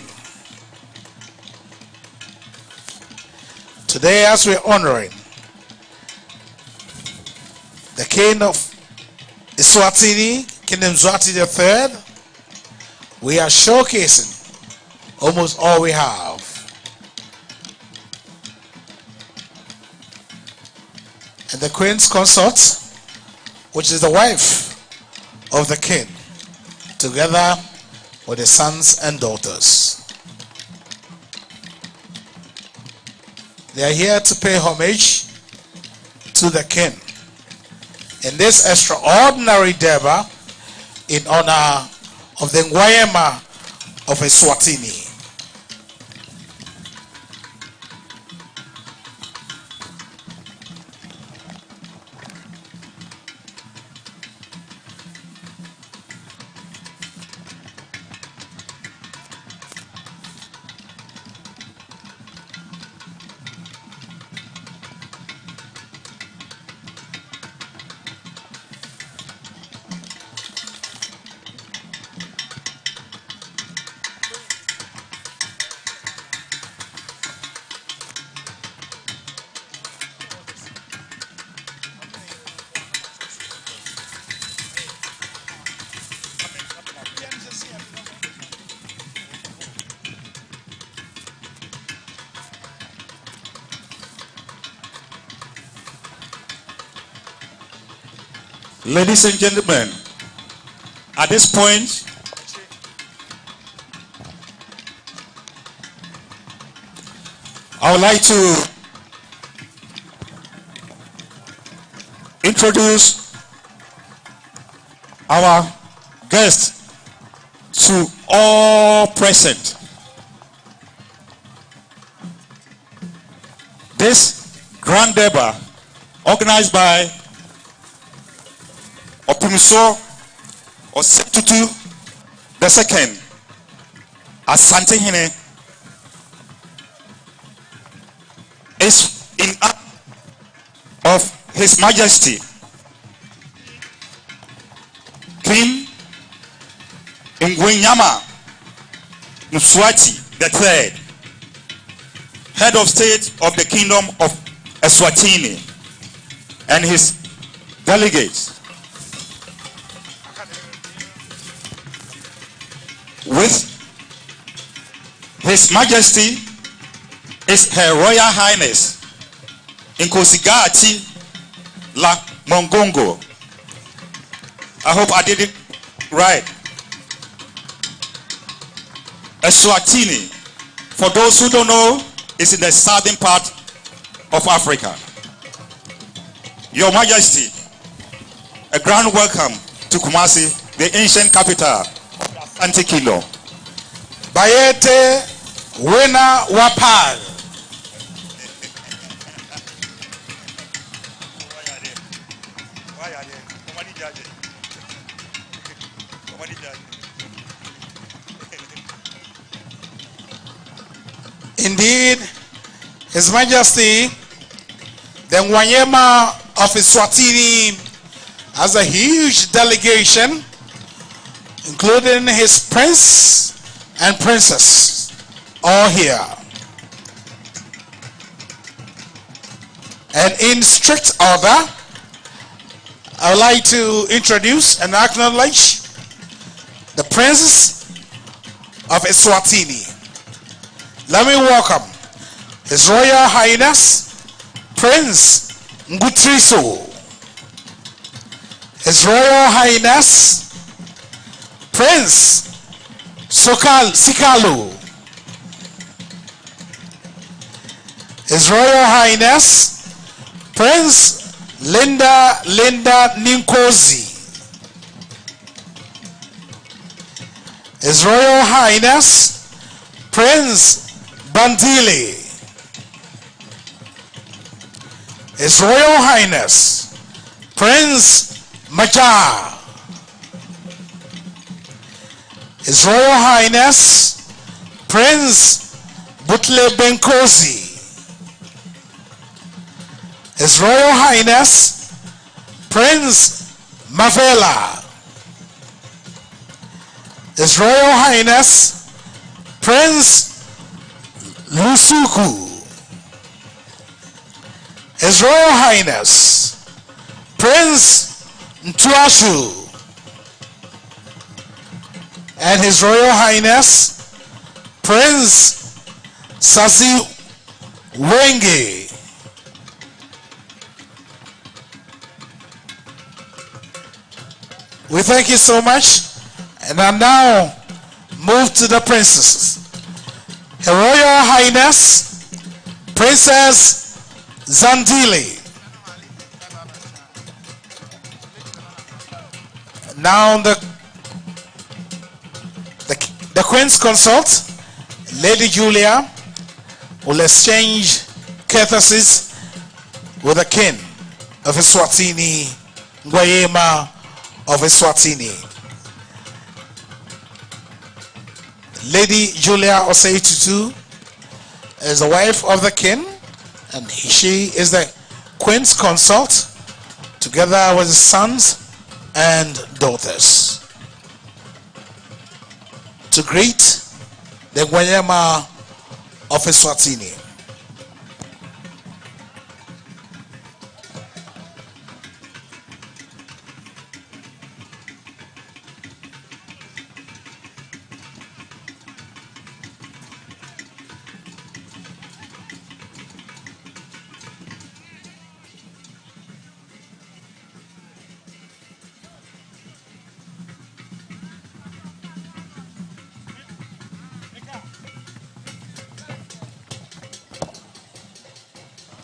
Today, as we are honoring the King of Eswatini Kingdom Mswati III, we are showcasing almost all we have. And the Queen's Consort, which is the wife of the King, together with the sons and daughters. They are here to pay homage to the King in this extraordinary durbar in honor of the Wanyama of Eswatini. Ladies and gentlemen, at this point, I would like to introduce our guests to all present. This grand durbar, organized by Opimiso Osetutu II, Asantehene, is in honor of His Majesty King Mswati III, head of state of the Kingdom of Eswatini, and his delegates. With His Majesty is Her Royal Highness Nkosigati La Mongongo. I hope I did it right. Eswatini, for those who don't know, is in the southern part of Africa. Your Majesty, a grand welcome to Kumasi, the ancient capital of the Asantehene Kingdom. Bayete Wena Wapal. Indeed, His Majesty, the Wanyema of Eswatini has a huge delegation, including his prince and princess, all here. And in strict order, I would like to introduce and acknowledge the Prince of Eswatini. Let me welcome His Royal Highness Prince Ngutriso, His Royal Highness Prince Sikalu, His Royal Highness Prince Linda Ninkozi, His Royal Highness Prince Bandili, His Royal Highness Prince Majar, His Royal Highness Prince Butle Benkosi, His Royal Highness Prince Mavela, His Royal Highness Prince Lusuku, His Royal Highness Prince Ntuashu, and His Royal Highness Prince Sasi Wenge. We thank you so much, and I now move to the princesses. Her Royal Highness Princess Zandili. Now the Queen's Consort, Lady Julia, will exchange courtesies with the King of Eswatini, Gwayema of Eswatini. Lady Julia Osei Tutu is the wife of the King, and she is the Queen's Consort, together with his sons and daughters, to greet the Gwayema of Eswatini.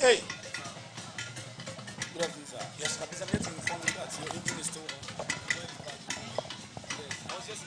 Hey. Good afternoon, sir. Yes, Captain, I'm here to inform you that your engine is still on. I was just...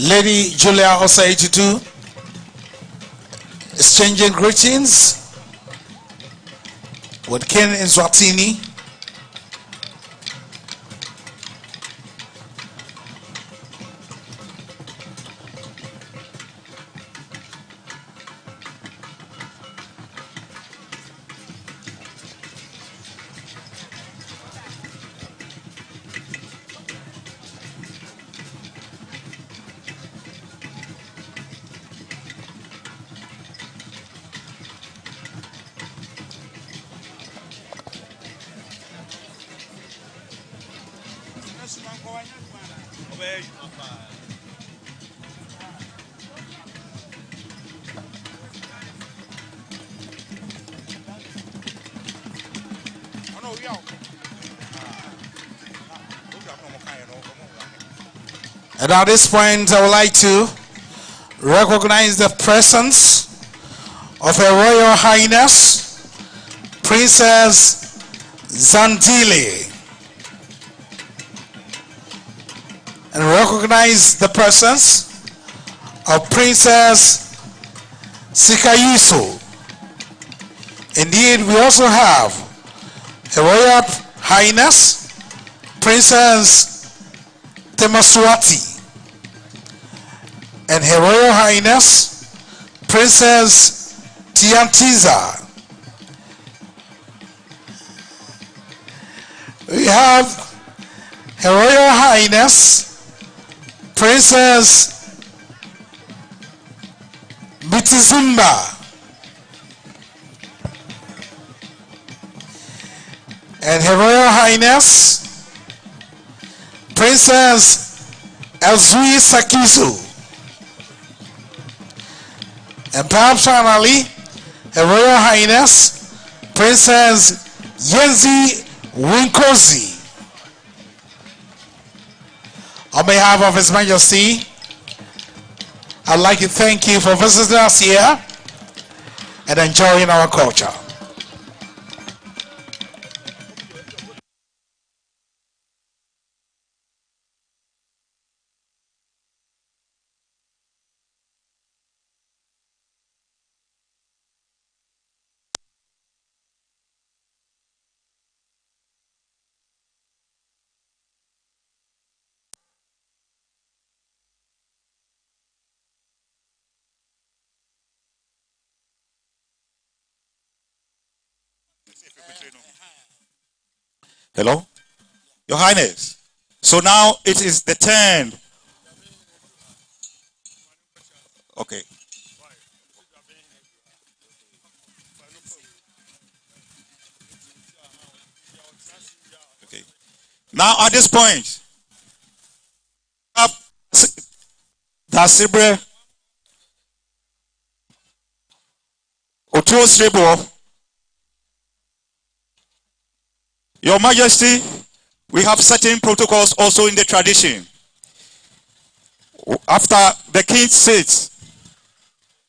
Lady Julia Osei Tutu exchanging greetings with King Eswatini. And at this point, I would like to recognize the presence of Her Royal Highness Princess Zandile, and recognize the presence of Princess Sikayuso. Indeed, we also have Her Royal Highness Princess Mswati and Her Royal Highness Princess Tiantiza. We have Her Royal Highness Princess Bitizimba and Her Royal Highness Princess Elzui Sakizo, and perhaps finally Her Royal Highness Princess Yenzi Winkosi. On behalf of His Majesty, I'd like to thank you for visiting us here and enjoying our culture. Hello? Your Highness. So now it is the turn. Okay. Okay. Now at this point, Dasibre Otuosrebo, Your Majesty, we have certain protocols also in the tradition. After the king sits,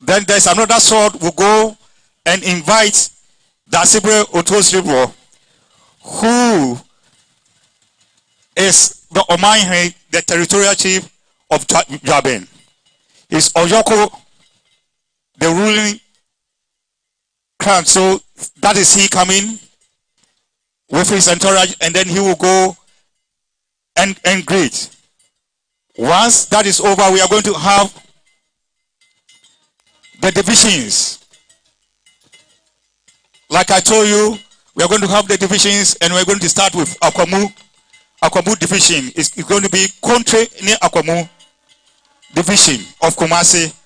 then there's another sword will go and invite Dasibre Otuosrebo, who is the Omaihe, the territorial chief of Jaben. Is Oyoko, the ruling crown. So that is he coming with his entourage, and then he will go and greet. Once that is over, we are going to have the divisions. Like I told you, we are going to have the divisions, and we're going to start with Akwamu. Akwamu division is going to be country near Akwamu division of Kumasi.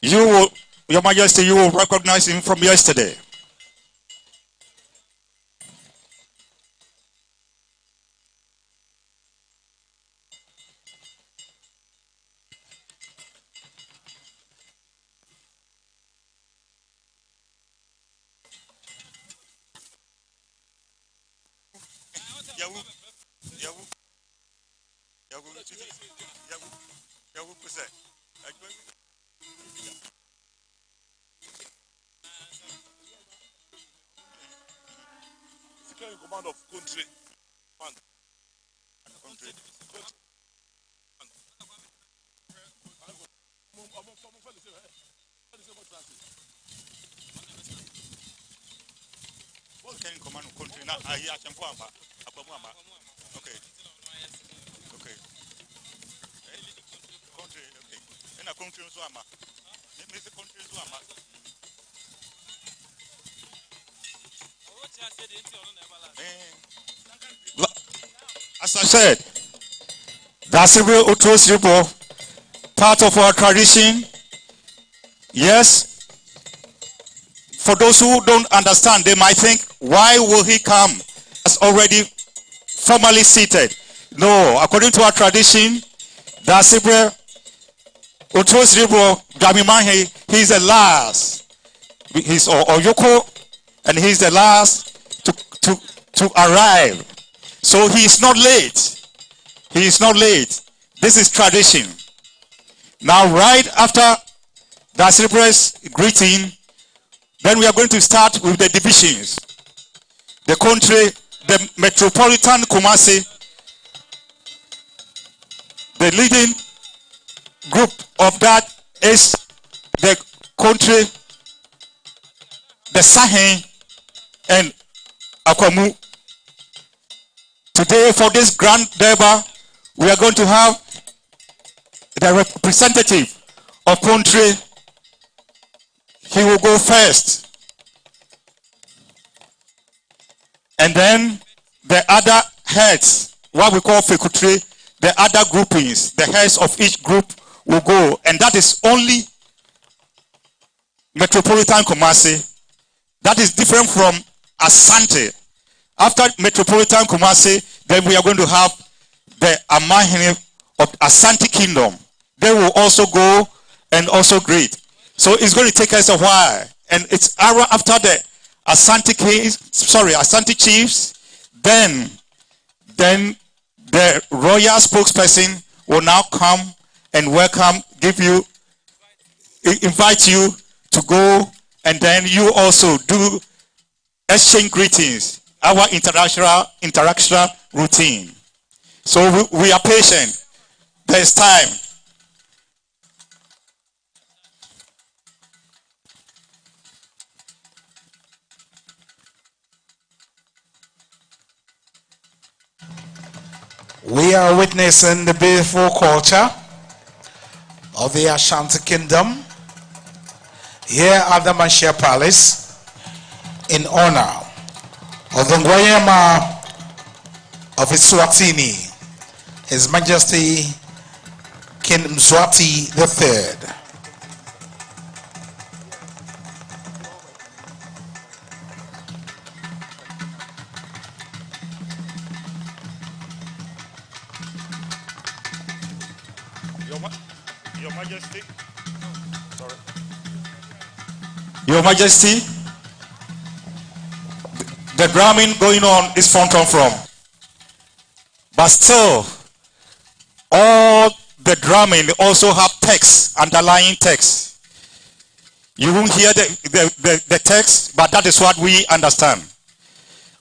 You will, Your Majesty, you will recognize him from yesterday. In command of country. Can command country now. I hear Champuamba. Okay. Okay. Country. Okay. And a country Zuama. Miss the country Zuama. As I said, that's a real part of our tradition. Yes. For those who don't understand, they might think, why will he come as already formally seated? No, according to our tradition, that's he's the last. He's Oyoko, and he's the last to arrive. So he is not late. He is not late. This is tradition. Now, right after the celebrant's greeting, then we are going to start with the divisions. The country, the metropolitan Kumasi, the leading group of that is the country, the Sahen and Akwamu. Today, for this grand durbar, we are going to have the representative of country. He will go first. And then the other heads, what we call Fikutri, the other groupings, the heads of each group will go. And that is only Metropolitan Kumasi. That is different from Asante. After Metropolitan Kumasi, then we are going to have the Amahene of Asantehene Kingdom. They will also go and also greet. So it's going to take us a while. And it's after the Asante chiefs, then the royal spokesperson will now come and invite you to go, and then you also do exchange greetings, our interactional routine. So we are patient. There's time. We are witnessing the beautiful culture of the Ashanti Kingdom here at the Manshia Palace in honor of the Ngoyema of Eswatini, His Majesty King Mswati III. Your Majesty. Sorry. Your Majesty, the drumming going on is from. But still, all the drumming also have text, underlying text. You won't hear the text, but that is what we understand.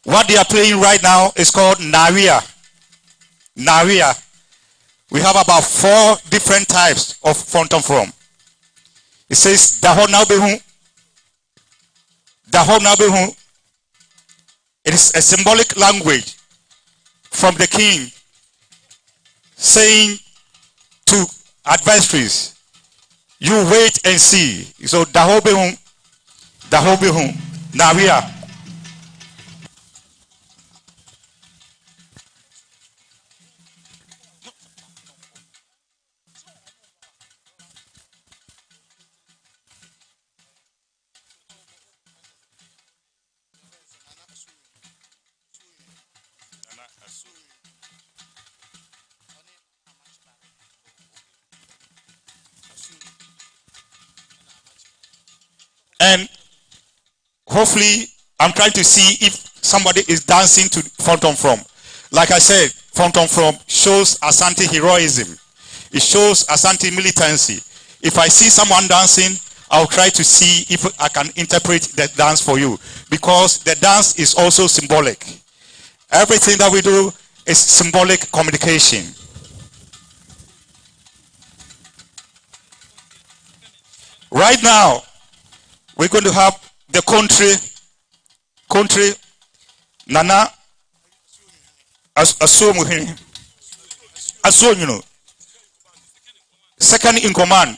What they are playing right now is called Naria. Naria. We have about 4 different types of phantom from. It says Daho Nabehu. Daho Nabehu. It is a symbolic language from the king saying to adversaries, you wait and see. So Daho Behu, Naria. And hopefully, I'm trying to see if somebody is dancing to Phantom From. Like I said, Phantom From shows Asante heroism. It shows Asante militancy. If I see someone dancing, I'll try to see if I can interpret the dance for you. Because the dance is also symbolic. Everything that we do is symbolic communication. Right now, we're going to have the country Nana Asantehene, second in command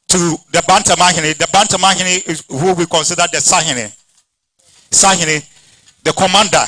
to the Bantamahene. The Bantamahene is who we consider the Sahene, the commander.